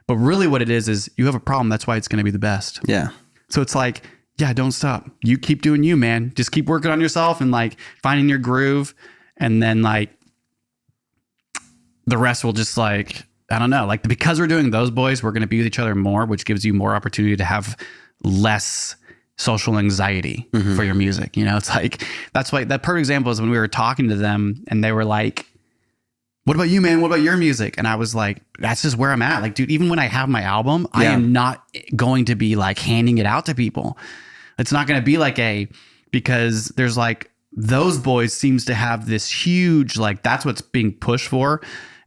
[SPEAKER 1] But really what it is you have a problem. That's why it's going to be the best.
[SPEAKER 2] Yeah.
[SPEAKER 1] So it's like, yeah, don't stop. You keep doing you, man. Just keep working on yourself and like finding your groove. And then like the rest will just like, I don't know, like because we're doing those boys, we're going to be with each other more, which gives you more opportunity to have less social anxiety for your music. You know, it's like, that's why that perfect example is when we were talking to them and they were like, what about you, man? What about your music? And I was like, that's just where I'm at. Like, dude, even when I have my album, I am not going to be like handing it out to people. It's not going to be like because there's like, those boys seems to have this huge, like, that's what's being pushed for.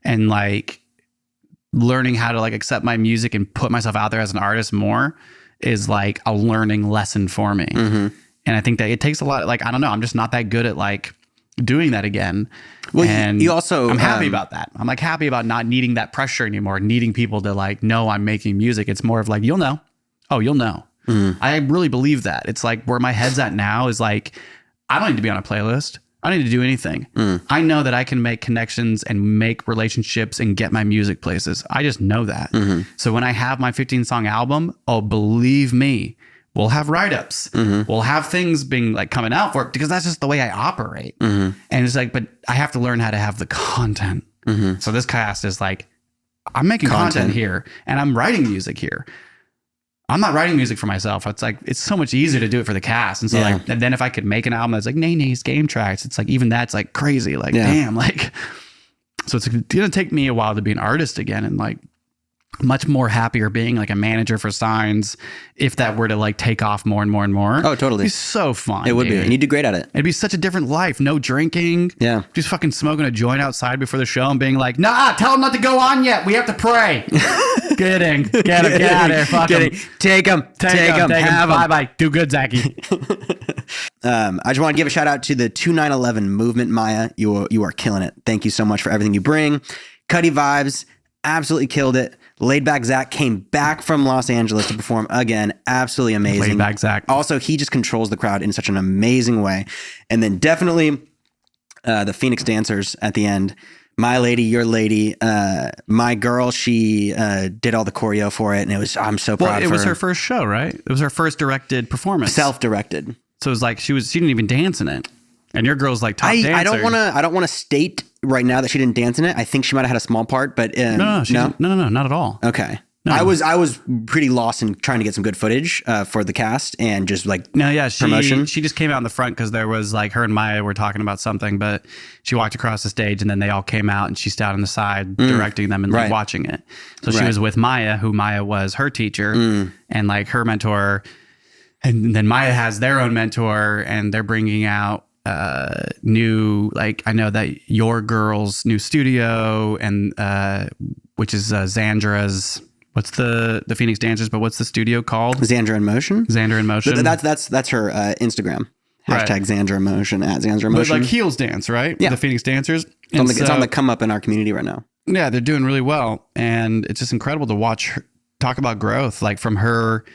[SPEAKER 1] And like learning how to like accept my music and put myself out there as an artist more is like a learning lesson for me. And I think that it takes a lot, like, I don't know, I'm just not that good at like doing that again.
[SPEAKER 2] Well,
[SPEAKER 1] and
[SPEAKER 2] you also,
[SPEAKER 1] I'm happy about that. I'm like happy about not needing that pressure anymore, needing people to like know I'm making music. It's more of like, you'll know. Oh, you'll know. I really believe that. It's like where my head's at now is like, I don't need to be on a playlist. I don't need to do anything. I know that I can make connections and make relationships and get my music places. I just know that. So when I have my 15 song album, oh, believe me, we'll have write-ups. We'll have things being like coming out for it because that's just the way I operate. And it's like, but I have to learn how to have the content. So this cast is like, I'm making content here and I'm writing music here. I'm not writing music for myself. It's like, it's so much easier to do it for the cast. And so like, and then if I could make an album that's like Nay's game tracks, it's like, even that's like crazy. Like, damn, like, so it's going to take me a while to be an artist again. And like much more happier being like a manager for Signs if that were to like take off more and more and more.
[SPEAKER 2] Oh, totally.
[SPEAKER 1] It'd be so fun.
[SPEAKER 2] It would be. And you do great at it.
[SPEAKER 1] It'd be such a different life. No drinking.
[SPEAKER 2] Yeah.
[SPEAKER 1] Just fucking smoking a joint outside before the show and being like, nah, tell them not to go on yet. We have to pray. Kidding. Get him. Get out of here. Fuck him.
[SPEAKER 2] Take him. Take him. Have him.
[SPEAKER 1] Bye-bye. Do good, Zachy.
[SPEAKER 2] I just want to give a shout out to the 2911 movement, Maya. You are killing it. Thank you so much for everything you bring. Cuddy vibes. Absolutely killed it. Laid Back Zach came back from Los Angeles to perform again. Absolutely amazing.
[SPEAKER 1] Laid Back Zach.
[SPEAKER 2] Also, he just controls the crowd in such an amazing way. And then definitely the Phoenix dancers at the end. My lady, your lady, my girl, she did all the choreo for it. And I'm so proud of her.
[SPEAKER 1] It was her first show, right? It was her first directed performance.
[SPEAKER 2] Self-directed.
[SPEAKER 1] So it was like she didn't even dance in it. And your girl's like top dancer.
[SPEAKER 2] I don't want to state right now that she didn't dance in it. I think she might have had a small part, but
[SPEAKER 1] no, not at all.
[SPEAKER 2] Okay.
[SPEAKER 1] No.
[SPEAKER 2] I was pretty lost in trying to get some good footage for the cast and just like promotion.
[SPEAKER 1] She just came out in the front because there was like her and Maya were talking about something, but she walked across the stage and then they all came out and she stood on the side directing them and like watching it. So she was with Maya, who Maya was her teacher and like her mentor. And then Maya has their own mentor and they're bringing out new, like, I know that your girl's new studio and which is Xandra's, what's the Phoenix Dancers, but what's the studio called?
[SPEAKER 2] Xandra in Motion.
[SPEAKER 1] Xandra in Motion.
[SPEAKER 2] That's her Instagram. Hashtag Xandra in Motion at Xandra in Motion.
[SPEAKER 1] But like Heels Dance, right?
[SPEAKER 2] Yeah.
[SPEAKER 1] The Phoenix Dancers.
[SPEAKER 2] It's on the come up in our community right now.
[SPEAKER 1] Yeah, they're doing really well. And it's just incredible to watch her talk about growth, like from her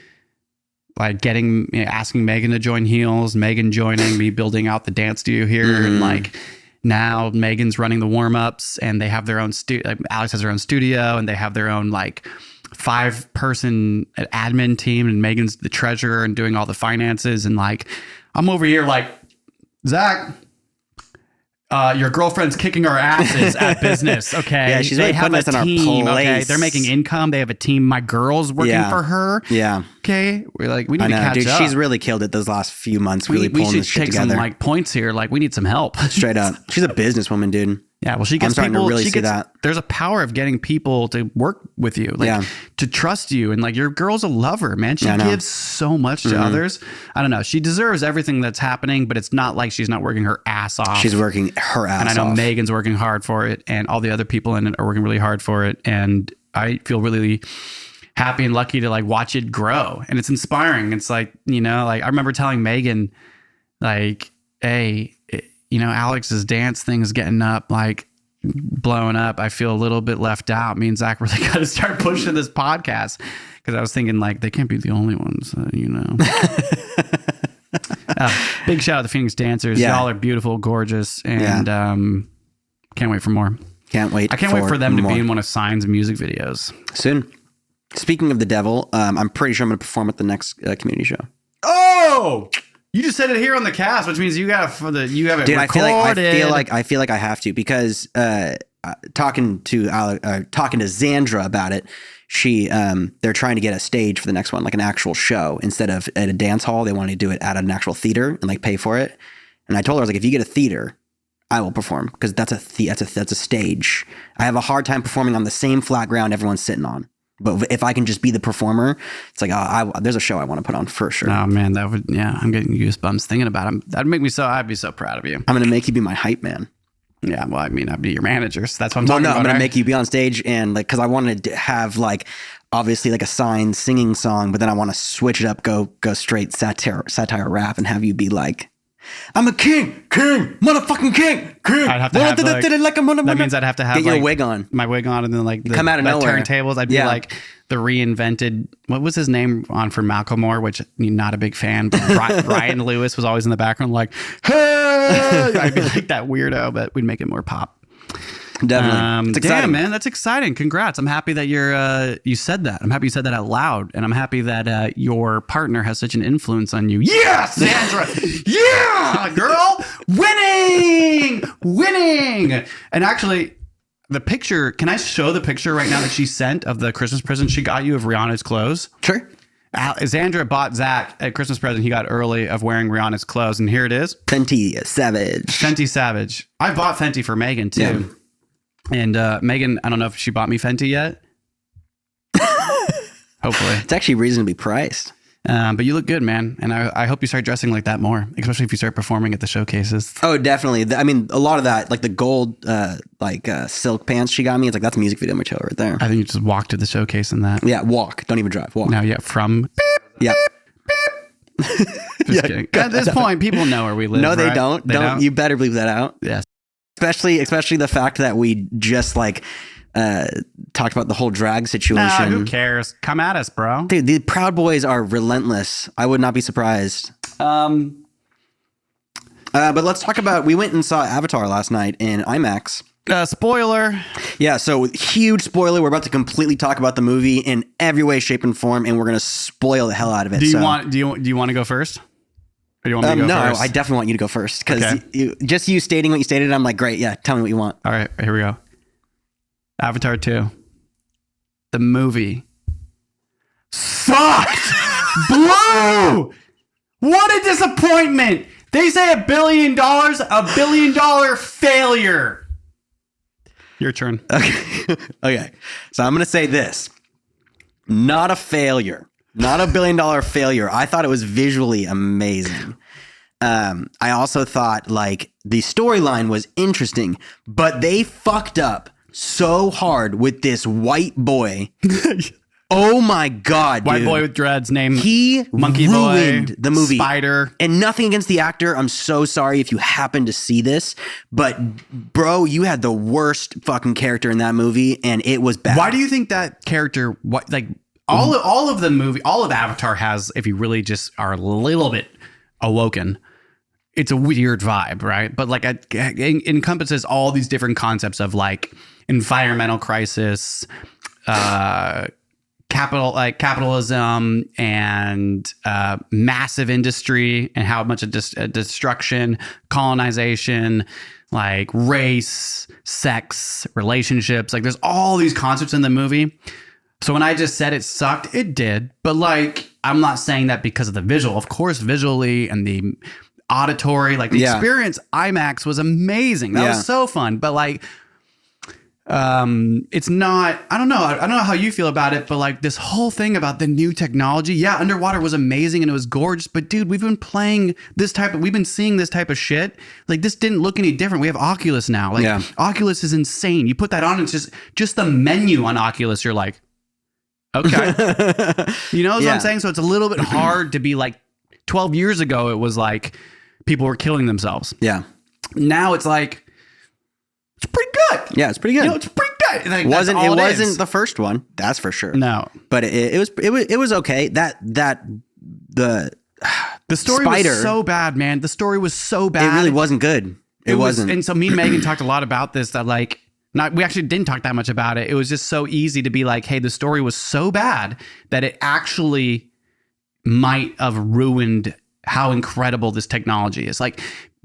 [SPEAKER 1] like asking Megan to join Heels, Megan joining, me building out the dance studio here. And like now Megan's running the warm-ups and they have their own Alex has her own studio and they have their own like 5-person admin team and Megan's the treasurer and doing all the finances. And like, I'm over here like, Zach, your girlfriend's kicking our asses at business. Okay.
[SPEAKER 2] Yeah, she's really putting us in our place.
[SPEAKER 1] Okay. They're making income. They have a team. My girl's working for her.
[SPEAKER 2] Yeah.
[SPEAKER 1] Okay. We're like, we need to catch up.
[SPEAKER 2] She's really killed it those last few months, really pulling this shit together.
[SPEAKER 1] We should take some like points here. Like we need some help.
[SPEAKER 2] Straight up. She's a businesswoman, dude.
[SPEAKER 1] Yeah, well, she gets
[SPEAKER 2] starting to
[SPEAKER 1] people.
[SPEAKER 2] really see that.
[SPEAKER 1] There's a power of getting people to work with you, like to trust you, and like your girl's a lover, man. She gives so much to others. I don't know. She deserves everything that's happening, but it's not like she's not working her ass off.
[SPEAKER 2] She's working her ass off.
[SPEAKER 1] And I know Megan's working hard for it, and all the other people in it are working really hard for it. And I feel really happy and lucky to like watch it grow, and it's inspiring. It's like, you know, like I remember telling Megan, like, hey, you know, Alex's dance thing is getting up, like blowing up. I feel a little bit left out. Me and Zach really got to start pushing this podcast, because I was thinking like they can't be the only ones, you know. Big shout out to Phoenix Dancers. Y'all are beautiful, gorgeous, and can't wait for more.
[SPEAKER 2] Can't wait.
[SPEAKER 1] I can't wait for them to be in one of Sign's music videos
[SPEAKER 2] soon. Speaking of the devil, I'm pretty sure I'm going to perform at the next community show.
[SPEAKER 1] Oh! You just said it here on the cast, which means you have it
[SPEAKER 2] Dude,
[SPEAKER 1] recorded.
[SPEAKER 2] I feel like I have to, because talking to Zandra about it, they're trying to get a stage for the next one, like an actual show instead of at a dance hall. They want to do it at an actual theater and like pay for it. And I told her, I was like, if you get a theater, I will perform, because that's a stage. I have a hard time performing on the same flat ground everyone's sitting on. But if I can just be the performer, it's like, there's a show I want to put on for sure.
[SPEAKER 1] Oh man, I'm getting goosebumps thinking about it. That'd make me I'd be so proud of you.
[SPEAKER 2] I'm going to make you be my hype man.
[SPEAKER 1] Yeah, well, I mean, I'd be your manager, so that's what I'm talking about.
[SPEAKER 2] I'm going to make you be on stage, and like, because I wanted to have like, obviously like a signed singing song, but then I want to switch it up, go straight satire rap, and have you be like, I'm a king, motherfucking king.
[SPEAKER 1] I'd have to have that means I'd have to have
[SPEAKER 2] get your wig on,
[SPEAKER 1] my wig on, and then like
[SPEAKER 2] come out of nowhere
[SPEAKER 1] turntables. I'd be like the reinvented. What was his name on for Macklemore? Which I'm not a big fan, but Ryan Lewis was always in the background, like, hey! I'd be like that weirdo, but we'd make it more pop.
[SPEAKER 2] Definitely. It's exciting.
[SPEAKER 1] Damn, man, that's exciting. Congrats. I'm happy that you said that. I'm happy you said that out loud. And I'm happy that your partner has such an influence on you. Yes, Sandra. Yeah, girl. Winning. And actually, the picture, can I show the picture right now that she sent of the Christmas present she got you of Rihanna's clothes?
[SPEAKER 2] Sure.
[SPEAKER 1] Sandra bought Zach a Christmas present he got early of wearing Rihanna's clothes. And here it is.
[SPEAKER 2] Fenty Savage.
[SPEAKER 1] I bought Fenty for Megan, too. Yeah. And Megan, I don't know if she bought me Fenty yet. Hopefully.
[SPEAKER 2] It's actually reasonably priced.
[SPEAKER 1] But you look good, man. And I hope you start dressing like that more, especially if you start performing at the showcases.
[SPEAKER 2] Oh, definitely. I mean, a lot of that, like the gold silk pants she got me, it's like, that's music video material right there.
[SPEAKER 1] I think you just walk to the showcase in that.
[SPEAKER 2] Yeah, walk. Don't even drive. Walk.
[SPEAKER 1] No, yeah, from...
[SPEAKER 2] Yeah.
[SPEAKER 1] Just kidding. At this point, people know where we live.
[SPEAKER 2] No, they
[SPEAKER 1] right?
[SPEAKER 2] don't. Don't. You better believe that out.
[SPEAKER 1] Yes.
[SPEAKER 2] Especially the fact that we just like talked about the whole drag situation.
[SPEAKER 1] Nah, who cares? Come at us, bro.
[SPEAKER 2] Dude, the Proud Boys are relentless. I would not be surprised. But let's talk about, we went and saw Avatar last night in IMAX.
[SPEAKER 1] Spoiler.
[SPEAKER 2] Yeah, so huge spoiler. We're about to completely talk about the movie in every way, shape, and form, and we're going to spoil the hell out of it.
[SPEAKER 1] Do you want to go first? Or do you want me to go first?
[SPEAKER 2] I definitely want you to go first, because just you stating what you stated, I'm like, great, yeah, tell me what you want.
[SPEAKER 1] All right, here we go. Avatar 2. The movie sucked. Blew. What a disappointment. They say $1 billion, $1 billion failure. Your turn.
[SPEAKER 2] Okay. So I'm going to say this. Not a failure. Not $1 billion failure. I thought it was visually amazing. I also thought like the storyline was interesting, but they fucked up so hard with this white boy. Oh my God,
[SPEAKER 1] White
[SPEAKER 2] dude.
[SPEAKER 1] boy with dreads named
[SPEAKER 2] Monkey ruined
[SPEAKER 1] Boy,
[SPEAKER 2] the movie.
[SPEAKER 1] Spider.
[SPEAKER 2] And nothing against the actor. I'm so sorry if you happen to see this, but bro, you had the worst fucking character in that movie, and it was bad.
[SPEAKER 1] Why do you think that character, all of the movie, all of Avatar has, if you really just are a little bit awoken, it's a weird vibe, right? But like it encompasses all these different concepts of like environmental crisis, capitalism, and massive industry, and how much of destruction, colonization, like race, sex, relationships. Like there's all these concepts in the movie. So when I just said it sucked, it did. But like, I'm not saying that because of the visual. Of course, visually and the auditory, like the experience IMAX was amazing. That was so fun. But like, it's not, I don't know how you feel about it, but like this whole thing about the new technology. Yeah, underwater was amazing and it was gorgeous, but dude, we've been seeing this type of shit. Like this didn't look any different. We have Oculus now. Like Oculus is insane. You put that on, it's just the menu on Oculus. You're like, okay. You know what I'm saying? So it's a little bit hard to be like 12 years ago. It was like people were killing themselves.
[SPEAKER 2] Yeah.
[SPEAKER 1] Now it's like, it's pretty good.
[SPEAKER 2] Yeah, it's pretty good.
[SPEAKER 1] You know, it's pretty good. Like,
[SPEAKER 2] it wasn't the first one, that's for sure.
[SPEAKER 1] No,
[SPEAKER 2] but it was okay. The
[SPEAKER 1] story was so bad, man. The story was so bad.
[SPEAKER 2] It really wasn't good. It wasn't.
[SPEAKER 1] And so me and Megan talked a lot about this. That like, we actually didn't talk that much about it. It was just so easy to be like, hey, the story was so bad that it actually might have ruined how incredible this technology is. Like,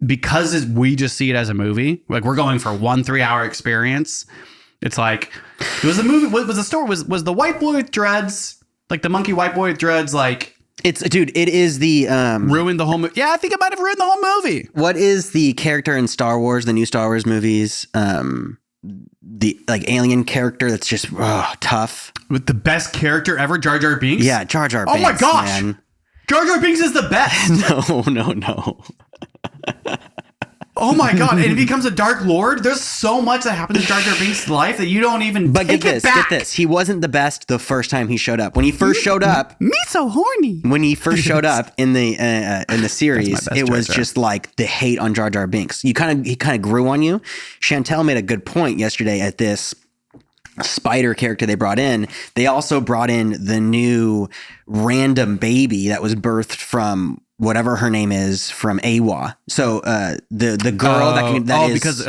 [SPEAKER 1] because we just see it as a movie, like we're going for 1 3-hour experience. It's like, it was the movie. Was the story? Was the white boy with dreads, like the monkey white boy with dreads, like
[SPEAKER 2] it is the
[SPEAKER 1] ruined the whole movie. Yeah, I think it might have ruined the whole movie.
[SPEAKER 2] What is the character in Star Wars, the new Star Wars movies? The like alien character that's just tough.
[SPEAKER 1] With the best character ever, Jar Jar Binks.
[SPEAKER 2] Yeah, Jar Jar Binks.
[SPEAKER 1] Oh my gosh,
[SPEAKER 2] man.
[SPEAKER 1] Jar Jar Binks is the best.
[SPEAKER 2] No.
[SPEAKER 1] Oh my god! And he becomes a Dark Lord. There's so much that happens in Jar Jar Binks' life that you don't even.
[SPEAKER 2] But
[SPEAKER 1] take
[SPEAKER 2] get this. He wasn't the best the first time he showed up. When he first showed up,
[SPEAKER 1] me so horny.
[SPEAKER 2] When he first showed up in the series, it was just like the hate on Jar Jar Binks. He kind of grew on you. Chantel made a good point yesterday at this spider character they brought in. They also brought in the new random baby that was birthed from whatever her name is from Awa. So the girl because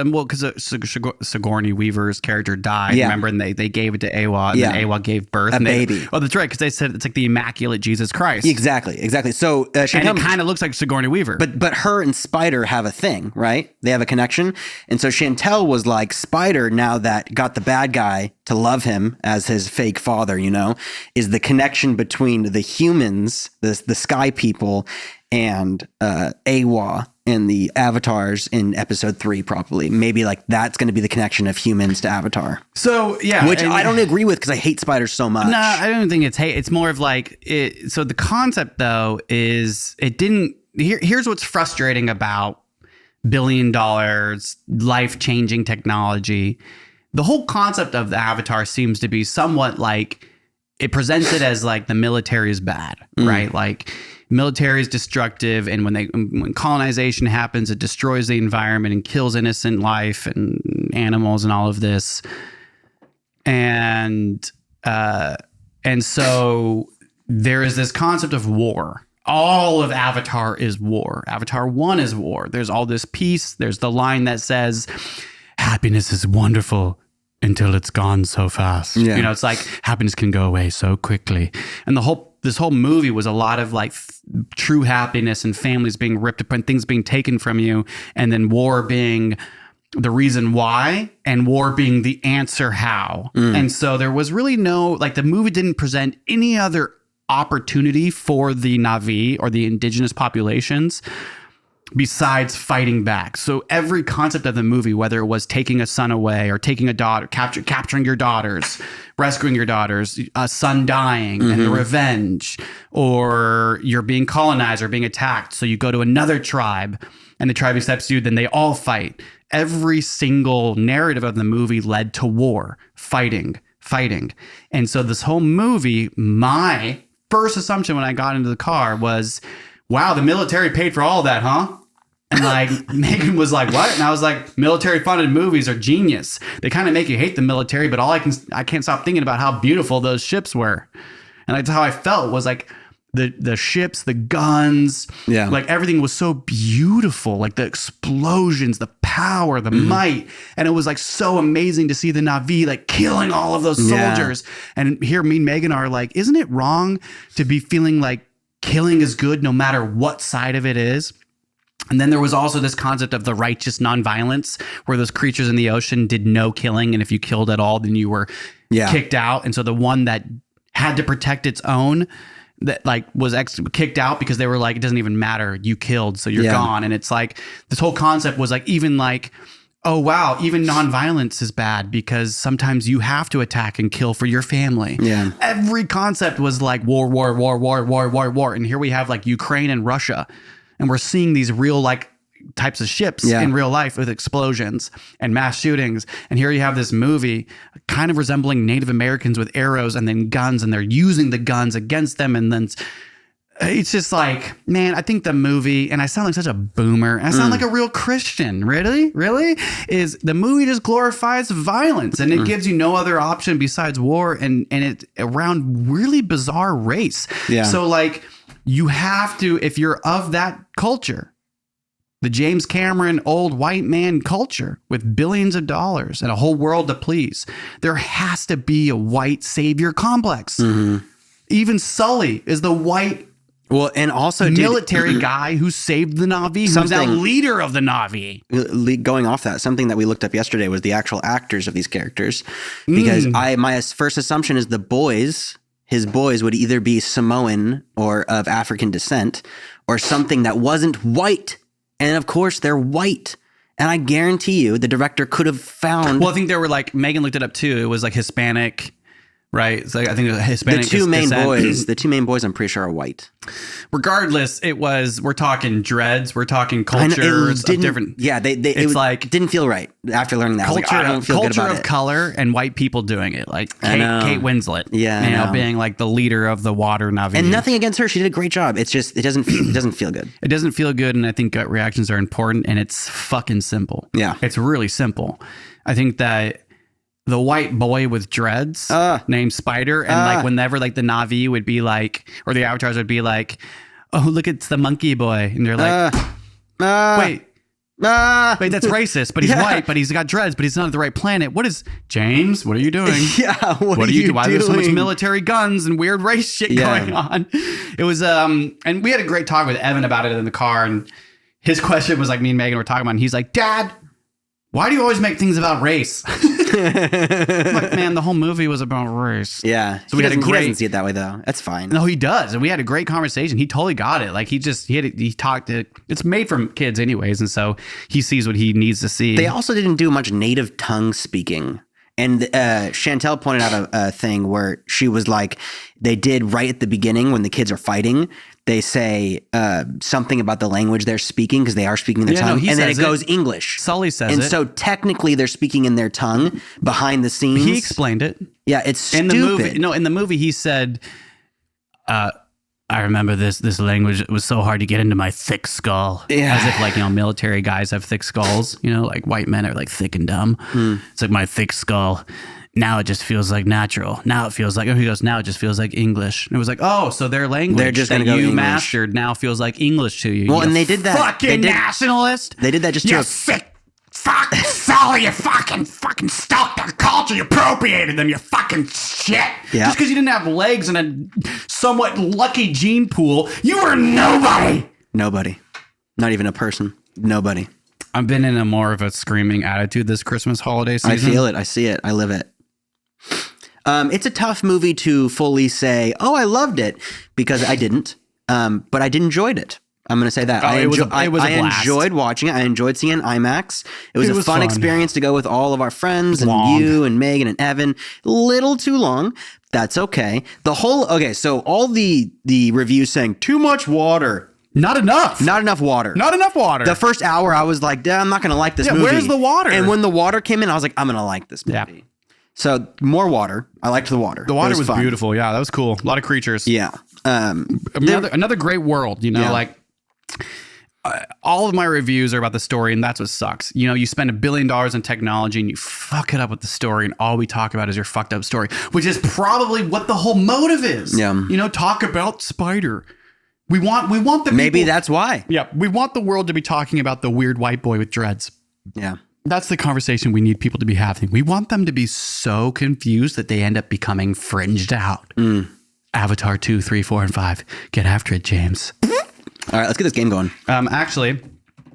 [SPEAKER 1] Sigourney Weaver's character died.
[SPEAKER 2] Yeah.
[SPEAKER 1] Remember, and they gave it to Awa, and then Awa gave birth
[SPEAKER 2] a baby.
[SPEAKER 1] Oh, that's right, because they said it's like the Immaculate Jesus Christ.
[SPEAKER 2] Exactly. So
[SPEAKER 1] and it kind of looks like Sigourney Weaver.
[SPEAKER 2] But her and Spider have a thing, right? They have a connection. And so Chantel was like, Spider, now that got the bad guy to love him as his fake father, is the connection between the humans, the sky people, and Awa and the avatars in episode 3, probably. Maybe like that's going to be the connection of humans to Avatar.
[SPEAKER 1] So, yeah.
[SPEAKER 2] Which I don't agree with because I hate spiders so much.
[SPEAKER 1] No, I don't think it's hate. It's more of like, so the concept though is here's what's frustrating about $1 billion life-changing technology. The whole concept of the Avatar seems to be somewhat like, it presents it as like the military is bad, right? Like, military is destructive, and when colonization happens, it destroys the environment and kills innocent life and animals and all of this. And so there is this concept of war. All of Avatar is war. Avatar 1 is war. There's all this peace. There's the line that says, happiness is wonderful until it's gone so fast.
[SPEAKER 2] Yeah.
[SPEAKER 1] It's like happiness can go away so quickly. And this whole movie was a lot of like true happiness and families being ripped apart, things being taken from you, and then war being the reason why, and war being the answer how. And so there was really the movie didn't present any other opportunity for the Na'vi or the indigenous populations besides fighting back. So every concept of the movie, whether it was taking a son away or taking a daughter, capturing your daughters, rescuing your daughters, a son dying and the revenge, or you're being colonized or being attacked. So you go to another tribe and the tribe accepts you, then they all fight. Every single narrative of the movie led to war, fighting. And so this whole movie, my first assumption when I got into the car was, wow, the military paid for all of that, huh? And like Megan was like, what? And I was like, military funded movies are genius. They kind of make you hate the military, but I can't stop thinking about how beautiful those ships were. And that's how I felt, was like the ships, the guns, like everything was so beautiful, like the explosions, the power, the might. And it was like so amazing to see the Na'vi like killing all of those soldiers. And here me and Megan are like, isn't it wrong to be feeling like killing is good no matter what side of it is? And then there was also this concept of the righteous nonviolence, where those creatures in the ocean did no killing. And if you killed at all, then you were kicked out. And so the one that had to protect its own that like was kicked out because they were like, it doesn't even matter. You killed, so you're gone. And it's like this whole concept was like, even like, oh, wow, even nonviolence is bad because sometimes you have to attack and kill for your family.
[SPEAKER 2] Yeah.
[SPEAKER 1] Every concept was like war. And here we have like Ukraine and Russia. And we're seeing these real like types of ships in real life with explosions and mass shootings. And here you have this movie kind of resembling Native Americans with arrows and then guns, and they're using the guns against them. And then it's just like, man, I think the movie, and I sound like such a boomer, and I sound like a real Christian, really, is the movie just glorifies violence, and it gives you no other option besides war, and it around really bizarre race. Yeah. So like, you have to, if you're of that culture, the James Cameron old white man culture with billions of dollars and a whole world to please, there has to be a white savior complex. Even Sully is the white
[SPEAKER 2] and also
[SPEAKER 1] military guy who saved the Na'vi, who's now leader of the Na'vi.
[SPEAKER 2] Going off that, something that we looked up yesterday was the actual actors of these characters, because my first assumption is his boys would either be Samoan or of African descent or something that wasn't white. And of course they're white. And I guarantee you the director could have found.
[SPEAKER 1] Well, I think they were like, Megan looked it up too. It was like Hispanic. Right. It's like, I think it was Hispanic.
[SPEAKER 2] The two main boys, I'm pretty sure are white.
[SPEAKER 1] Regardless, we're talking dreads. We're talking cultures of different.
[SPEAKER 2] Yeah. It didn't feel right after learning that.
[SPEAKER 1] Culture,
[SPEAKER 2] I don't feel good about
[SPEAKER 1] of color and white people doing it. Like Kate Winslet.
[SPEAKER 2] Yeah.
[SPEAKER 1] Being like the leader of the water Na'vi.
[SPEAKER 2] And nothing against her. She did a great job. It's just, it doesn't feel good.
[SPEAKER 1] It doesn't feel good. And I think gut reactions are important, and it's fucking simple.
[SPEAKER 2] Yeah.
[SPEAKER 1] It's really simple. I think that the white boy with dreads named Spider, and like whenever like the Na'vi would be like, or the avatars would be like, oh, look, it's the monkey boy, and they're like, wait, that's racist, but he's white, but he's got dreads, but he's not at the right planet. What is James? What are you doing?
[SPEAKER 2] What are you doing?
[SPEAKER 1] Why there's so much military guns and weird race shit going on? It was and we had a great talk with Evan about it in the car, and his question was like, me and Megan were talking about, and he's like, Dad, why do you always make things about race? Like, man, the whole movie was about race.
[SPEAKER 2] Yeah.
[SPEAKER 1] So he
[SPEAKER 2] doesn't see it that way though. That's fine.
[SPEAKER 1] No, he does. And we had a great conversation. He totally got it. Like he talked it. It's made from kids anyways. And so he sees what he needs to see.
[SPEAKER 2] They also didn't do much native tongue speaking. And Chantel pointed out a thing where she was like, they did right at the beginning when the kids are fighting, they say something about the language they're speaking because they are speaking their tongue. And then it goes English.
[SPEAKER 1] Sully says
[SPEAKER 2] and so technically they're speaking in their tongue behind the scenes.
[SPEAKER 1] He explained it.
[SPEAKER 2] Yeah, it's stupid.
[SPEAKER 1] In the movie he said, I remember this language. It was so hard to get into my thick skull. Yeah. As if like, military guys have thick skulls, like white men are like thick and dumb. It's like my thick skull. Now it just feels like natural. Now it feels like, now it just feels like English. And it was like, oh, so their language
[SPEAKER 2] they're just that you
[SPEAKER 1] mastered now feels like English to you.
[SPEAKER 2] Well, and they did that.
[SPEAKER 1] Fucking nationalist.
[SPEAKER 2] They did that just to
[SPEAKER 1] sick fucking Sully, you fucking stuck their culture, you appropriated them, you fucking shit. Yeah. Just because you didn't have legs and a somewhat lucky gene pool, you were nobody.
[SPEAKER 2] Nobody. Not even a person. Nobody.
[SPEAKER 1] I've been in a more of a screaming attitude this Christmas holiday season.
[SPEAKER 2] I feel it. I see it. I live it. It's a tough movie to fully say, oh, I loved it, because I didn't. But I did enjoy it. I'm going to say that. I enjoyed watching it. I enjoyed seeing it in IMAX. It was a fun experience to go with all of our friends and you and Megan and Evan. Little too long. That's okay. So all the reviews saying too much water.
[SPEAKER 1] Not enough
[SPEAKER 2] water. The first hour I was like, I'm not going to like this movie.
[SPEAKER 1] Where's the water?
[SPEAKER 2] And when the water came in, I was like, I'm going to like this movie. Yeah. So more water. I liked the water.
[SPEAKER 1] The water was beautiful. Yeah, that was cool. A lot of creatures.
[SPEAKER 2] Yeah.
[SPEAKER 1] Another great world, like all of my reviews are about the story, and that's what sucks. You spend $1 billion in technology and you fuck it up with the story, and all we talk about is your fucked up story, which is probably what the whole motive is.
[SPEAKER 2] Yeah.
[SPEAKER 1] Talk about Spider. We want the
[SPEAKER 2] maybe that's why.
[SPEAKER 1] Yeah, we want the world to be talking about the weird white boy with dreads.
[SPEAKER 2] Yeah.
[SPEAKER 1] That's the conversation we need people to be having. We want them to be so confused that they end up becoming fringed out. Avatar 2, 3, 4, and 5. Get after it, James.
[SPEAKER 2] All right, let's get this game going.
[SPEAKER 1] Actually,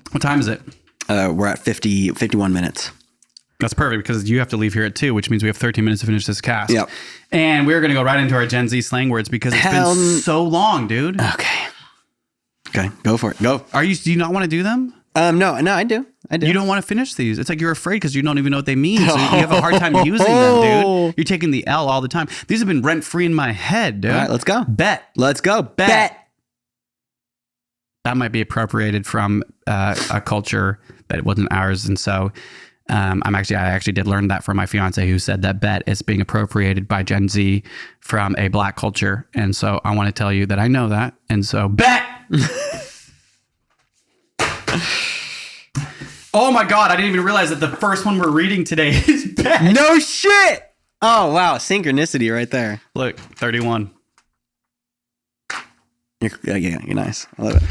[SPEAKER 1] what time is it?
[SPEAKER 2] We're at 51 minutes.
[SPEAKER 1] That's perfect because you have to leave here at 2, which means we have 13 minutes to finish this cast.
[SPEAKER 2] Yep.
[SPEAKER 1] And we're going to go right into our Gen Z slang words because it's been so long, dude.
[SPEAKER 2] Okay, go for it. Go.
[SPEAKER 1] Do you not want to do them?
[SPEAKER 2] No, I do.
[SPEAKER 1] You don't want to finish these. It's like you're afraid because you don't even know what they mean. So you have a hard time using them, dude. You're taking the L all the time. These have been rent-free in my head, dude.
[SPEAKER 2] All right, let's go.
[SPEAKER 1] Bet.
[SPEAKER 2] Let's go. Bet.
[SPEAKER 1] That might be appropriated from a culture that wasn't ours. And so I actually did learn that from my fiance who said that bet is being appropriated by Gen Z from a black culture. And so I want to tell you that I know that. And so bet. Oh my God, I didn't even realize that the first one we're reading today is bet.
[SPEAKER 2] No shit. Oh, wow. Synchronicity right there.
[SPEAKER 1] Look, 31.
[SPEAKER 2] You're nice. I love it.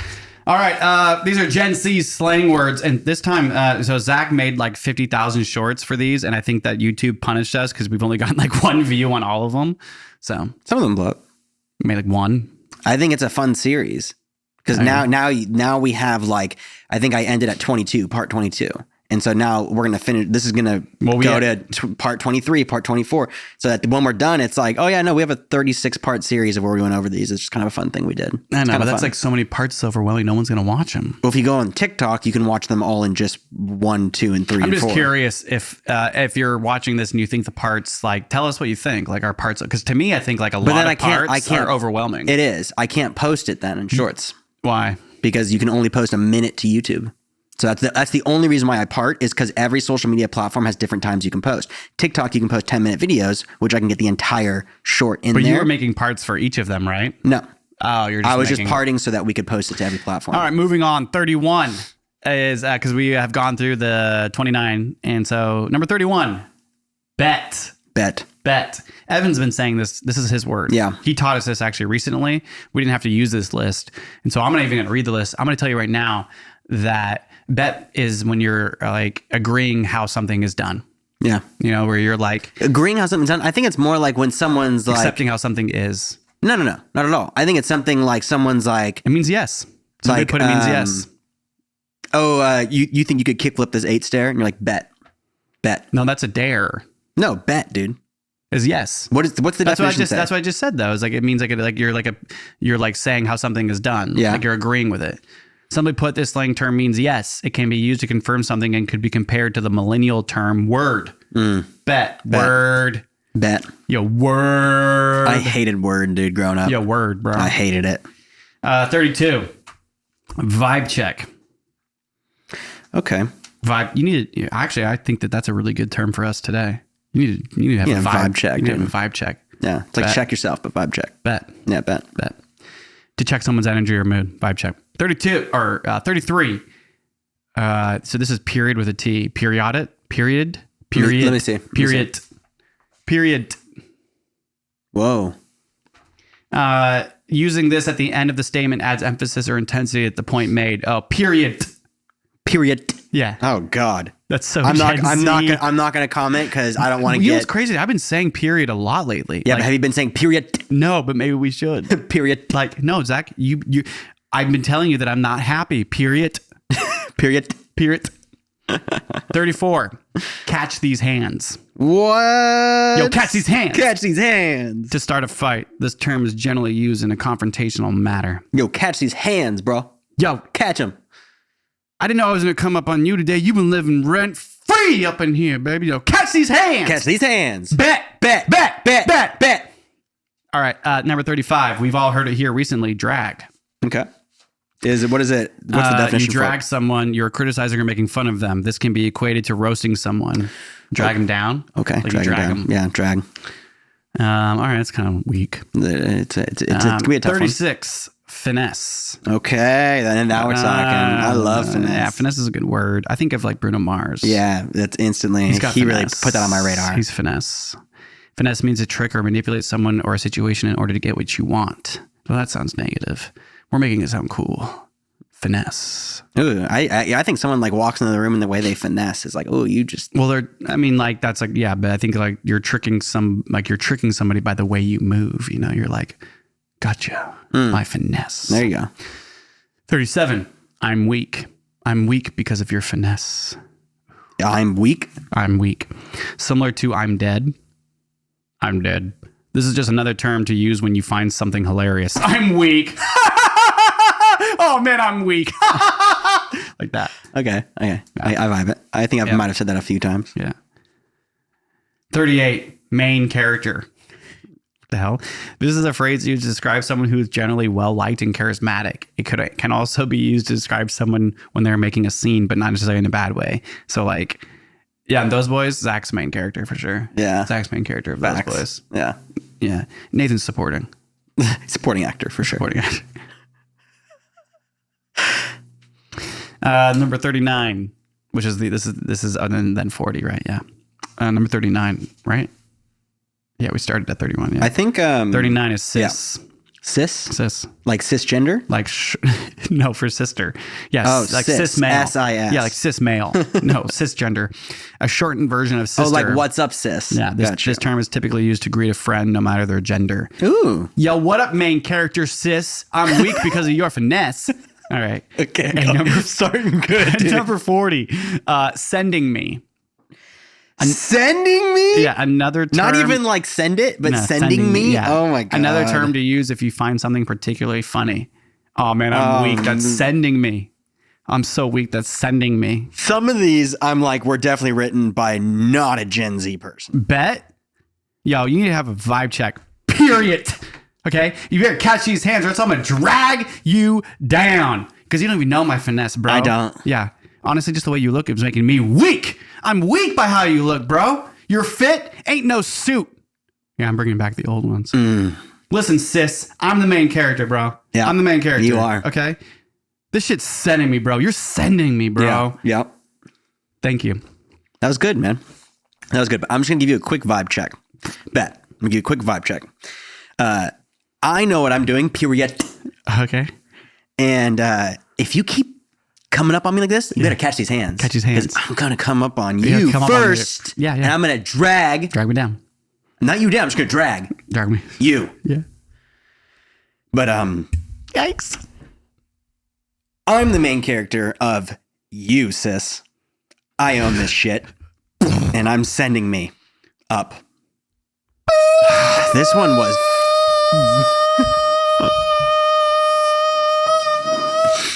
[SPEAKER 1] All right, these are Gen Z's slang words. And this time, so Zach made like 50,000 shorts for these. And I think that YouTube punished us because we've only gotten like 1 view on all of them. So
[SPEAKER 2] some of them blow up.
[SPEAKER 1] We made like 1.
[SPEAKER 2] I think it's a fun series. Because now we have like, I think I ended at 22, part 22. And so now we're going to finish. This is going to go to part 23, part 24. So that when we're done, it's like, oh yeah, no, we have a 36 part series of where we went over these. It's just kind of a fun thing we did.
[SPEAKER 1] I know, but that's like so many parts. It's overwhelming. No one's going to watch them.
[SPEAKER 2] Well, if you go on TikTok, you can watch them all in just 1, 2, and 3.
[SPEAKER 1] I'm
[SPEAKER 2] and
[SPEAKER 1] just
[SPEAKER 2] 4.
[SPEAKER 1] curious if you're watching this and you think the parts, like, tell us what you think. Like our parts, because to me, I think like a lot of parts are overwhelming.
[SPEAKER 2] It is. I can't post it then in shorts.
[SPEAKER 1] Why?
[SPEAKER 2] Because you can only post a minute to YouTube. So that's the only reason why I part is because every social media platform has different times you can post. TikTok, you can post 10-minute videos, which I can get the entire short in there.
[SPEAKER 1] But you were making parts for each of them, right?
[SPEAKER 2] No.
[SPEAKER 1] Oh,
[SPEAKER 2] I was just parting so that we could post it to every platform.
[SPEAKER 1] All right, moving on. 31 is because we have gone through the 29. And so number 31, bet. Evan's been saying this. This is his word.
[SPEAKER 2] Yeah.
[SPEAKER 1] He taught us this actually recently. We didn't have to use this list. And so I'm not even going to read the list. I'm going to tell you right now that bet is when you're like agreeing how something is done.
[SPEAKER 2] Yeah.
[SPEAKER 1] You know, where you're like
[SPEAKER 2] agreeing how something's done. I think it's more like when someone's like
[SPEAKER 1] accepting how something is.
[SPEAKER 2] No, not at all. I think it's something like someone's like
[SPEAKER 1] it means yes. Somebody put it means yes.
[SPEAKER 2] Oh, you think you could kickflip this 8 stair? And you're like bet.
[SPEAKER 1] No, that's a dare.
[SPEAKER 2] No, bet, dude.
[SPEAKER 1] Is yes.
[SPEAKER 2] What's the definition?
[SPEAKER 1] That's what I just said though. Is like it means like you're like saying how something is done.
[SPEAKER 2] Yeah.
[SPEAKER 1] Like you're agreeing with it. Somebody put this slang term means yes. It can be used to confirm something and could be compared to the millennial term word. Bet. Word.
[SPEAKER 2] Bet.
[SPEAKER 1] Yo, word.
[SPEAKER 2] I hated word, dude, growing up.
[SPEAKER 1] Yo, word, bro.
[SPEAKER 2] I hated it.
[SPEAKER 1] 32. Vibe check.
[SPEAKER 2] Okay.
[SPEAKER 1] Vibe. You need to, actually, I think that's a really good term for us today. You need to have a vibe check. You need to have a vibe check.
[SPEAKER 2] Yeah. It's like check yourself, but vibe check.
[SPEAKER 1] Bet.
[SPEAKER 2] Yeah, bet.
[SPEAKER 1] To check someone's energy or mood. Vibe check. 32 or 33. So this is period with a T. Period.
[SPEAKER 2] Let me see.
[SPEAKER 1] Period.
[SPEAKER 2] Whoa.
[SPEAKER 1] Using this at the end of the statement adds emphasis or intensity at the point made. Oh, period. Yeah.
[SPEAKER 2] Oh God.
[SPEAKER 1] That's so.
[SPEAKER 2] I'm not gonna comment because I don't want to get.
[SPEAKER 1] You know what's crazy? I've been saying period a lot lately.
[SPEAKER 2] Yeah, but have you been saying period?
[SPEAKER 1] No, but maybe we should.
[SPEAKER 2] Period.
[SPEAKER 1] Like no, Zach. You. I've been telling you that I'm not happy. Period.
[SPEAKER 2] Period.
[SPEAKER 1] 34. Catch these hands.
[SPEAKER 2] What?
[SPEAKER 1] Yo, catch these hands.
[SPEAKER 2] Catch these hands.
[SPEAKER 1] To start a fight. This term is generally used in a confrontational manner.
[SPEAKER 2] Yo, catch these hands, bro.
[SPEAKER 1] Yo,
[SPEAKER 2] catch them.
[SPEAKER 1] I didn't know I was going to come up on you today. You've been living rent free up in here, baby. Yo, catch these hands.
[SPEAKER 2] Catch these hands.
[SPEAKER 1] Bet. All right. Number 35. We've all heard it here recently. Drag.
[SPEAKER 2] Okay. What is it? What's the definition?
[SPEAKER 1] You drag someone, you're criticizing or making fun of them. This can be equated to roasting someone. Drag them down.
[SPEAKER 2] Okay.
[SPEAKER 1] Like drag them.
[SPEAKER 2] Yeah, drag.
[SPEAKER 1] All right. That's kind of weak.
[SPEAKER 2] It's gonna be a tough
[SPEAKER 1] 36. One. Finesse.
[SPEAKER 2] Okay. Then now we're talking. I love finesse.
[SPEAKER 1] Yeah, finesse is a good word. I think of like Bruno Mars.
[SPEAKER 2] Yeah, that's instantly. He really put that on my radar.
[SPEAKER 1] He's finesse. Finesse means to trick or manipulate someone or a situation in order to get what you want. Well, that sounds negative. We're making it sound cool. Finesse.
[SPEAKER 2] Ooh, I think someone like walks into the room and the way they finesse is like, oh, you just.
[SPEAKER 1] Well, that's like, yeah, but I think like you're tricking somebody by the way you move. You know, you're like, gotcha. My finesse.
[SPEAKER 2] There you go.
[SPEAKER 1] 37. I'm weak. I'm weak because of your finesse.
[SPEAKER 2] I'm weak.
[SPEAKER 1] I'm weak. Similar to I'm dead. I'm dead. This is just another term to use when you find something hilarious. I'm weak. Oh man, I'm weak. Like that.
[SPEAKER 2] Okay. I vibe it. I think I might have said that a few times.
[SPEAKER 1] Yeah. 38. Main character. What the hell? This is a phrase used to describe someone who is generally well-liked and charismatic. It can also be used to describe someone when they're making a scene, but not necessarily in a bad way. So like, yeah, those boys, Zach's main character for sure.
[SPEAKER 2] Yeah.
[SPEAKER 1] Zach's main character of those boys.
[SPEAKER 2] Yeah.
[SPEAKER 1] Yeah. Nathan's supporting.
[SPEAKER 2] Supporting actor for sure.
[SPEAKER 1] Supporting actor. Number 39, which is this is then 40, right? Yeah. Number 39, right? Yeah, we started at 31. Yeah.
[SPEAKER 2] I think
[SPEAKER 1] 39 is cis.
[SPEAKER 2] Yeah. Cis?
[SPEAKER 1] Cis.
[SPEAKER 2] Like cisgender?
[SPEAKER 1] Like no, for sister. Yes.
[SPEAKER 2] Oh,
[SPEAKER 1] like
[SPEAKER 2] cis
[SPEAKER 1] male.
[SPEAKER 2] S-I-S.
[SPEAKER 1] Yeah, like cis male. No, cisgender. A shortened version of sister.
[SPEAKER 2] Oh, like what's up, sis?
[SPEAKER 1] Yeah, this term is typically used to greet a friend no matter their gender.
[SPEAKER 2] Ooh.
[SPEAKER 1] Yo, what up, main character, sis? I'm weak because of your finesse. All right.
[SPEAKER 2] Okay.
[SPEAKER 1] And
[SPEAKER 2] starting good. Dude.
[SPEAKER 1] Number 40, sending me.
[SPEAKER 2] Sending me?
[SPEAKER 1] Yeah, another term.
[SPEAKER 2] Not even like send it, but
[SPEAKER 1] No,
[SPEAKER 2] sending me?
[SPEAKER 1] Yeah.
[SPEAKER 2] Oh my God.
[SPEAKER 1] Another term to use if you find something particularly funny. Oh man, I'm weak. That's sending me. I'm so weak. That's sending me.
[SPEAKER 2] Some of these I'm like, were definitely written by not a Gen Z person.
[SPEAKER 1] Bet? Yo, you need to have a vibe check. Period. Okay? You better catch these hands or else I'm going to drag you down. Because you don't even know my finesse, bro.
[SPEAKER 2] I don't.
[SPEAKER 1] Yeah. Honestly, just the way you look is making me weak. I'm weak by how you look, bro. You're fit. Ain't no suit. Yeah, I'm bringing back the old ones. Listen, sis, I'm the main character, bro.
[SPEAKER 2] Yeah,
[SPEAKER 1] I'm the main character.
[SPEAKER 2] you are.
[SPEAKER 1] Okay? This shit's sending me, bro. You're sending me, bro.
[SPEAKER 2] Yeah. Yep.
[SPEAKER 1] Thank you.
[SPEAKER 2] That was good, man. That was good. But I'm just going to give you a quick vibe check. Bet. I'm going to give you a quick vibe check. I know what I'm doing, period.
[SPEAKER 1] Okay.
[SPEAKER 2] And if you keep coming up on me like this, you better catch these hands.
[SPEAKER 1] Catch these hands.
[SPEAKER 2] 'Cause I'm going to come up on
[SPEAKER 1] You're
[SPEAKER 2] you
[SPEAKER 1] gonna come up on me.
[SPEAKER 2] first.
[SPEAKER 1] Yeah.
[SPEAKER 2] And I'm going to drag.
[SPEAKER 1] Drag me down.
[SPEAKER 2] Not you down. I'm just going to drag
[SPEAKER 1] Drag me.
[SPEAKER 2] you.
[SPEAKER 1] Yeah.
[SPEAKER 2] But
[SPEAKER 1] Yikes.
[SPEAKER 2] I'm the main character of you, sis. I own this shit. And I'm sending me up. This one was...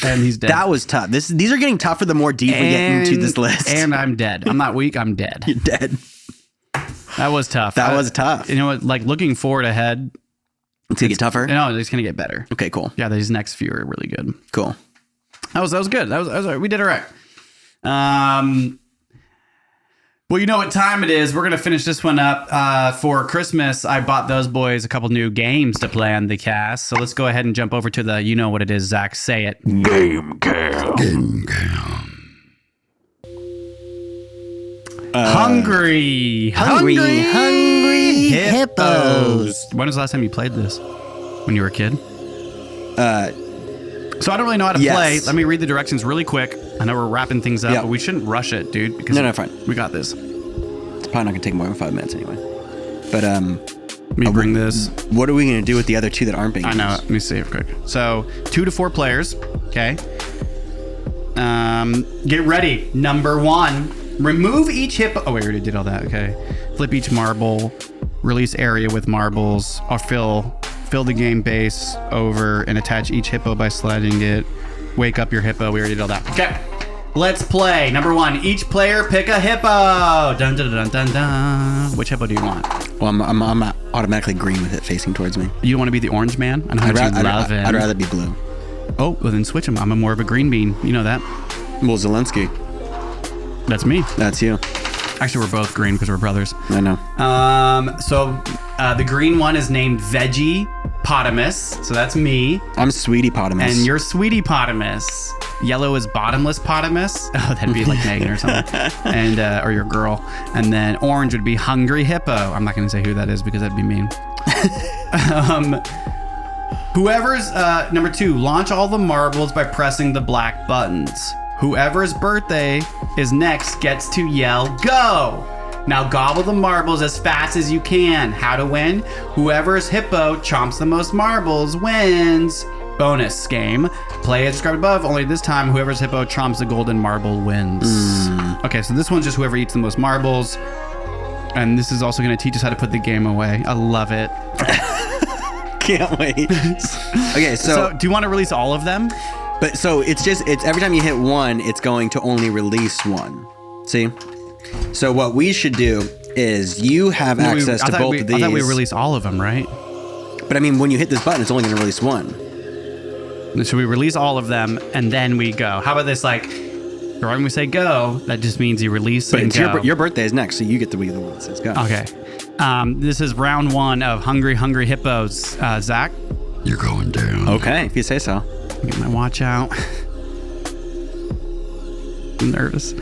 [SPEAKER 1] And he's dead.
[SPEAKER 2] That was tough. These are getting tougher the more deep we get into this list.
[SPEAKER 1] And I'm dead. I'm not weak. I'm dead.
[SPEAKER 2] You're dead.
[SPEAKER 1] That was tough.
[SPEAKER 2] That was tough.
[SPEAKER 1] You know what? Like looking forward ahead.
[SPEAKER 2] It's going to get tougher?
[SPEAKER 1] No, it's going to get better.
[SPEAKER 2] Okay, cool.
[SPEAKER 1] Yeah, these next few are really good.
[SPEAKER 2] Cool.
[SPEAKER 1] That was good. That was we did all right. Well, you know what time it is. We're going to finish this one up. For Christmas, I bought those boys a couple new games to play on the cast. So let's go ahead and jump over to the, you know what it is, Zach. Say it.
[SPEAKER 2] Game cam.
[SPEAKER 1] Game cam. Hungry hippos. When was the last time you played this? When you were a kid? So I don't really know how to play. Let me read the directions really quick. I know we're wrapping things up, but we shouldn't rush it, dude. Because
[SPEAKER 2] no, fine.
[SPEAKER 1] We got this.
[SPEAKER 2] It's probably not going to take more than 5 minutes anyway. But
[SPEAKER 1] let me bring this.
[SPEAKER 2] What are we going to do with the other two that aren't being used?
[SPEAKER 1] I know. Let me see it quick. So 2 to 4 players. Okay. Get ready. Number 1. Remove each hippo. Oh, wait, we already did all that. Okay. Flip each marble. Release area with marbles. Or fill the game base over and attach each hippo by sliding it. Wake up your hippo. We already did all that. Okay. Let's play. Number 1. Each player pick a hippo. Dun, dun, dun, dun, dun. Which hippo do you want?
[SPEAKER 2] Well, I'm automatically green with it facing towards me.
[SPEAKER 1] You want to be the orange man? I know how much you love him.
[SPEAKER 2] I'd rather be blue.
[SPEAKER 1] Oh, well then switch him. I'm more of a green bean. You know that.
[SPEAKER 2] Well, Zelensky.
[SPEAKER 1] That's me.
[SPEAKER 2] That's you.
[SPEAKER 1] Actually, we're both green because we're brothers.
[SPEAKER 2] I know.
[SPEAKER 1] So the green one is named Veggie Potamus. So that's me.
[SPEAKER 2] I'm Sweetie Potamus.
[SPEAKER 1] And you're Sweetie Potamus. Yellow is Bottomless Potamus. Oh, that'd be like Megan or something. And or your girl. And then orange would be Hungry Hippo. I'm not going to say who that is because that'd be mean. Whoever's number 2, launch all the marbles by pressing the black buttons. Whoever's birthday is next gets to yell, go! Now gobble the marbles as fast as you can. How to win? Whoever's hippo chomps the most marbles wins. bonus game. Play as described above, only this time whoever's hippo trumps the golden marble wins. Okay, so this one's just whoever eats the most marbles. And this is also going to teach us how to put the game away. I love it.
[SPEAKER 2] Can't wait. Okay, so
[SPEAKER 1] do you want to release all of them?
[SPEAKER 2] But so it's every time you hit one, it's going to only release one. See? So what we should do is you have access to both of these.
[SPEAKER 1] I thought we released all of them, right?
[SPEAKER 2] But I mean, when you hit this button, it's only going to release one.
[SPEAKER 1] So we release all of them and then we go. How about this? Like, when we say go, that just means you release and go.
[SPEAKER 2] Your birthday is next, so you get to be the one that says go.
[SPEAKER 1] Okay. This is round 1 of Hungry Hungry Hippos. Zach?
[SPEAKER 4] You're going down.
[SPEAKER 2] Okay, if you say so.
[SPEAKER 1] Get my watch out. I'm nervous.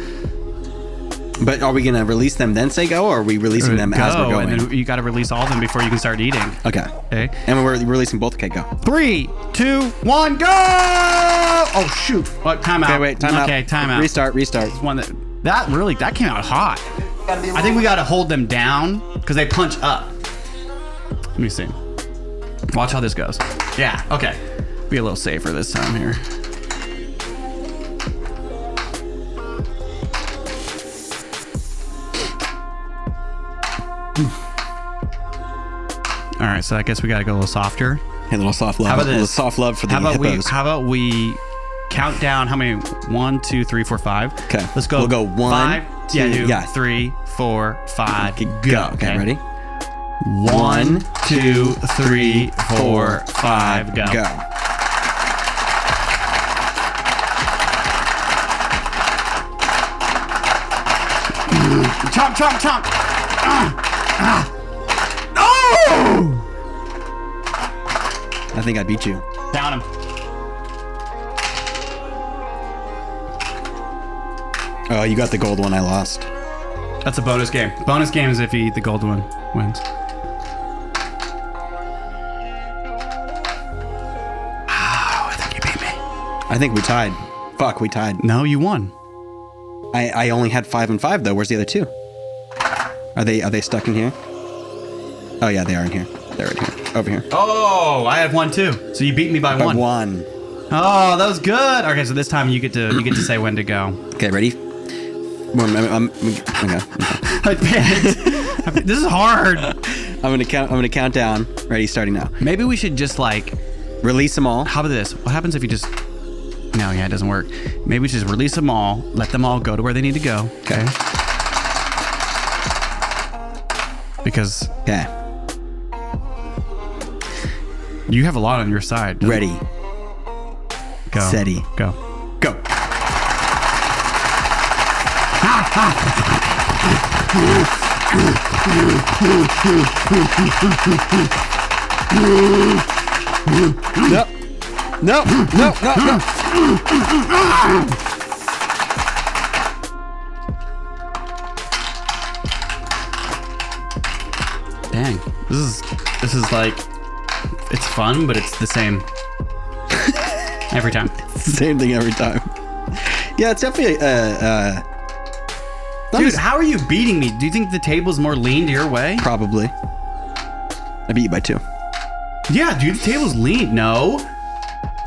[SPEAKER 2] But are we going to release them then say go, or are we releasing them as we're going?
[SPEAKER 1] And then you got to release all of them before you can start eating.
[SPEAKER 2] Okay.
[SPEAKER 1] Okay.
[SPEAKER 2] And we're releasing both. Okay, go.
[SPEAKER 1] 3, 2, 1, go! Oh, shoot. What? Time out.
[SPEAKER 2] Okay, wait, time out.
[SPEAKER 1] Okay, time out.
[SPEAKER 2] Restart.
[SPEAKER 1] This one that came out hot. I think we got to hold them down because they punch up. Let me see. Watch how this goes. Yeah, okay. Be a little safer this time here. All right, so I guess we got to go a little softer.
[SPEAKER 2] Hey, a little soft love.
[SPEAKER 1] How about this?
[SPEAKER 2] A little soft love for the hippos.
[SPEAKER 1] How about we count down how many? 1, 2, 3, 4, 5.
[SPEAKER 2] Okay.
[SPEAKER 1] Let's go.
[SPEAKER 2] We'll go 1,
[SPEAKER 1] 5,
[SPEAKER 2] 2,
[SPEAKER 1] 3, 4, 5.
[SPEAKER 2] Go. Okay, ready?
[SPEAKER 1] 1, 2, 3, 4, 5. Go.
[SPEAKER 2] Go.
[SPEAKER 1] Chomp, chomp, chomp.
[SPEAKER 2] I think I beat you.
[SPEAKER 1] Down him.
[SPEAKER 2] Oh, you got the gold one. I lost.
[SPEAKER 1] That's a bonus game. Bonus game is if you eat the gold one wins. Oh, I think you beat me.
[SPEAKER 2] I think we tied. Fuck, we tied.
[SPEAKER 1] No, you won.
[SPEAKER 2] I only had 5 and 5 though. Where's the other 2? Are they stuck in here? Oh yeah, they are in here. They're right here. Over here.
[SPEAKER 1] Oh, I have 1 too. So you beat me by 1.
[SPEAKER 2] 1.
[SPEAKER 1] Oh, that was good. Okay, so this time you get to say when to go.
[SPEAKER 2] Okay, ready? Okay.
[SPEAKER 1] I panicked. This is hard.
[SPEAKER 2] I'm gonna count down. Ready? Starting now.
[SPEAKER 1] Maybe we should just like
[SPEAKER 2] Release them all.
[SPEAKER 1] How about this? What happens if you just... No, yeah, it doesn't work. Maybe we just release them all, let them all go to where they need to go.
[SPEAKER 2] Okay.
[SPEAKER 1] Because
[SPEAKER 2] Okay.
[SPEAKER 1] you have a lot on your side.
[SPEAKER 2] Ready.
[SPEAKER 1] Go.
[SPEAKER 2] Steady.
[SPEAKER 1] Go.
[SPEAKER 2] Go. No. No. No. No. No.
[SPEAKER 1] Dang. This is like, it's fun, but it's the same every time.
[SPEAKER 2] Same thing every time. Yeah, it's definitely
[SPEAKER 1] Dude, how are you beating me? Do you think the table's more leaned your way?
[SPEAKER 2] probably. I beat you by 2.
[SPEAKER 1] Yeah, dude, the table's lean. No.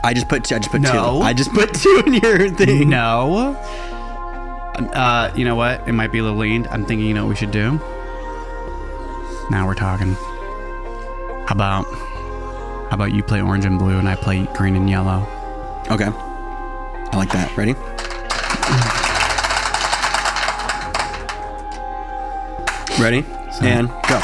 [SPEAKER 2] I just put 2.
[SPEAKER 1] No.
[SPEAKER 2] I just put 2 in your thing.
[SPEAKER 1] No. You know what? It might be a little leaned. I'm thinking, you know what we should do? Now we're talking. How about you play orange and blue and I play green and yellow?
[SPEAKER 2] Okay. I like that. Ready? Ready? And go.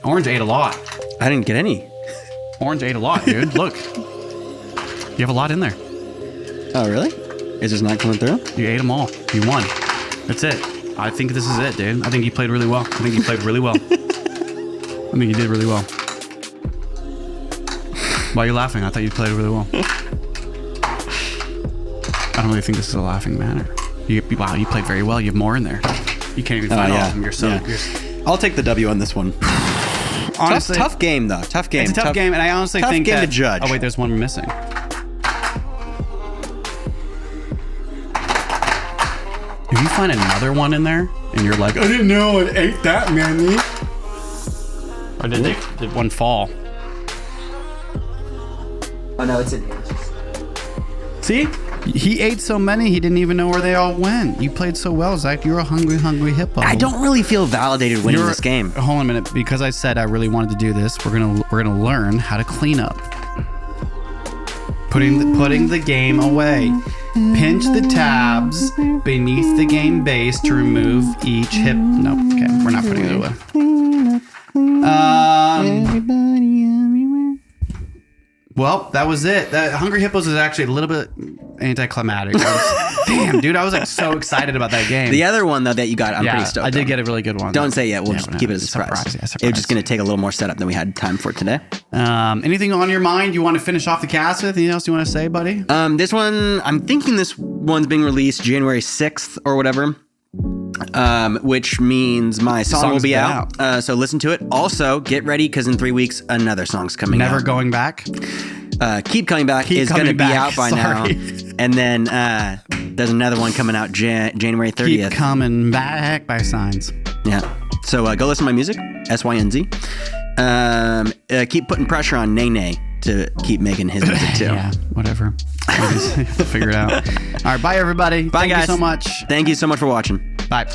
[SPEAKER 1] Orange ate a lot.
[SPEAKER 2] I didn't get any.
[SPEAKER 1] Orange ate a lot, dude. Look. You have a lot in there.
[SPEAKER 2] Oh, really? Is this not coming through?
[SPEAKER 1] You ate them all. You won. That's it. I think this is it, dude. I think you played really well. I think you played really well. I think you did really well. Why are you laughing? I thought you played really well. I don't really think this is a laughing matter. Wow, you played very well. You have more in there. You can't even find all of them. You're so...
[SPEAKER 2] Yeah. I'll take the W on this one.
[SPEAKER 1] Honestly,
[SPEAKER 2] tough game, though. Tough game.
[SPEAKER 1] It's a tough game, and I honestly
[SPEAKER 2] tough
[SPEAKER 1] think
[SPEAKER 2] game
[SPEAKER 1] that...
[SPEAKER 2] to judge.
[SPEAKER 1] Oh, wait, there's one missing. If you find another one in there, and you're like, I didn't know it ate that many. Or did one fall?
[SPEAKER 2] Oh no, it's in here.
[SPEAKER 1] See? He ate so many, he didn't even know where they all went. You played so well, Zach. You're a hungry hippo.
[SPEAKER 2] I don't really feel validated winning this game.
[SPEAKER 1] Hold on a minute. Because I said I really wanted to do this, we're gonna learn how to clean up. Putting the game away. Pinch the tabs beneath the game base to remove each hip. No, okay, we're not putting it away. Well, that was it. That Hungry Hippos is actually a little bit anticlimactic. Damn, dude, I was like so excited about that game.
[SPEAKER 2] The other one though that you got, I'm pretty stoked.
[SPEAKER 1] I did get a really good one.
[SPEAKER 2] Don't say it yet. We'll just keep it as a surprise. It was just going to take a little more setup than we had time for today.
[SPEAKER 1] Anything on your mind you want to finish off the cast with? Anything else you want to say, buddy?
[SPEAKER 2] This one, I'm thinking this one's being released January 6th or whatever. Which means my song will be out. So listen to it. Also, get ready because in 3 weeks, another song's coming out.
[SPEAKER 1] Never Going Back?
[SPEAKER 2] Keep Coming Back is going to be out by now. And then there's another one coming out January 30th.
[SPEAKER 1] Keep Coming Back by Signs.
[SPEAKER 2] Yeah. So go listen to my music, SYNZ. Keep putting pressure on Nene to keep making his music too.
[SPEAKER 1] Yeah, whatever. We'll figure it out. All right, bye everybody.
[SPEAKER 2] Bye, guys.
[SPEAKER 1] Thank you so much.
[SPEAKER 2] Thank you so much for watching.
[SPEAKER 1] Bye.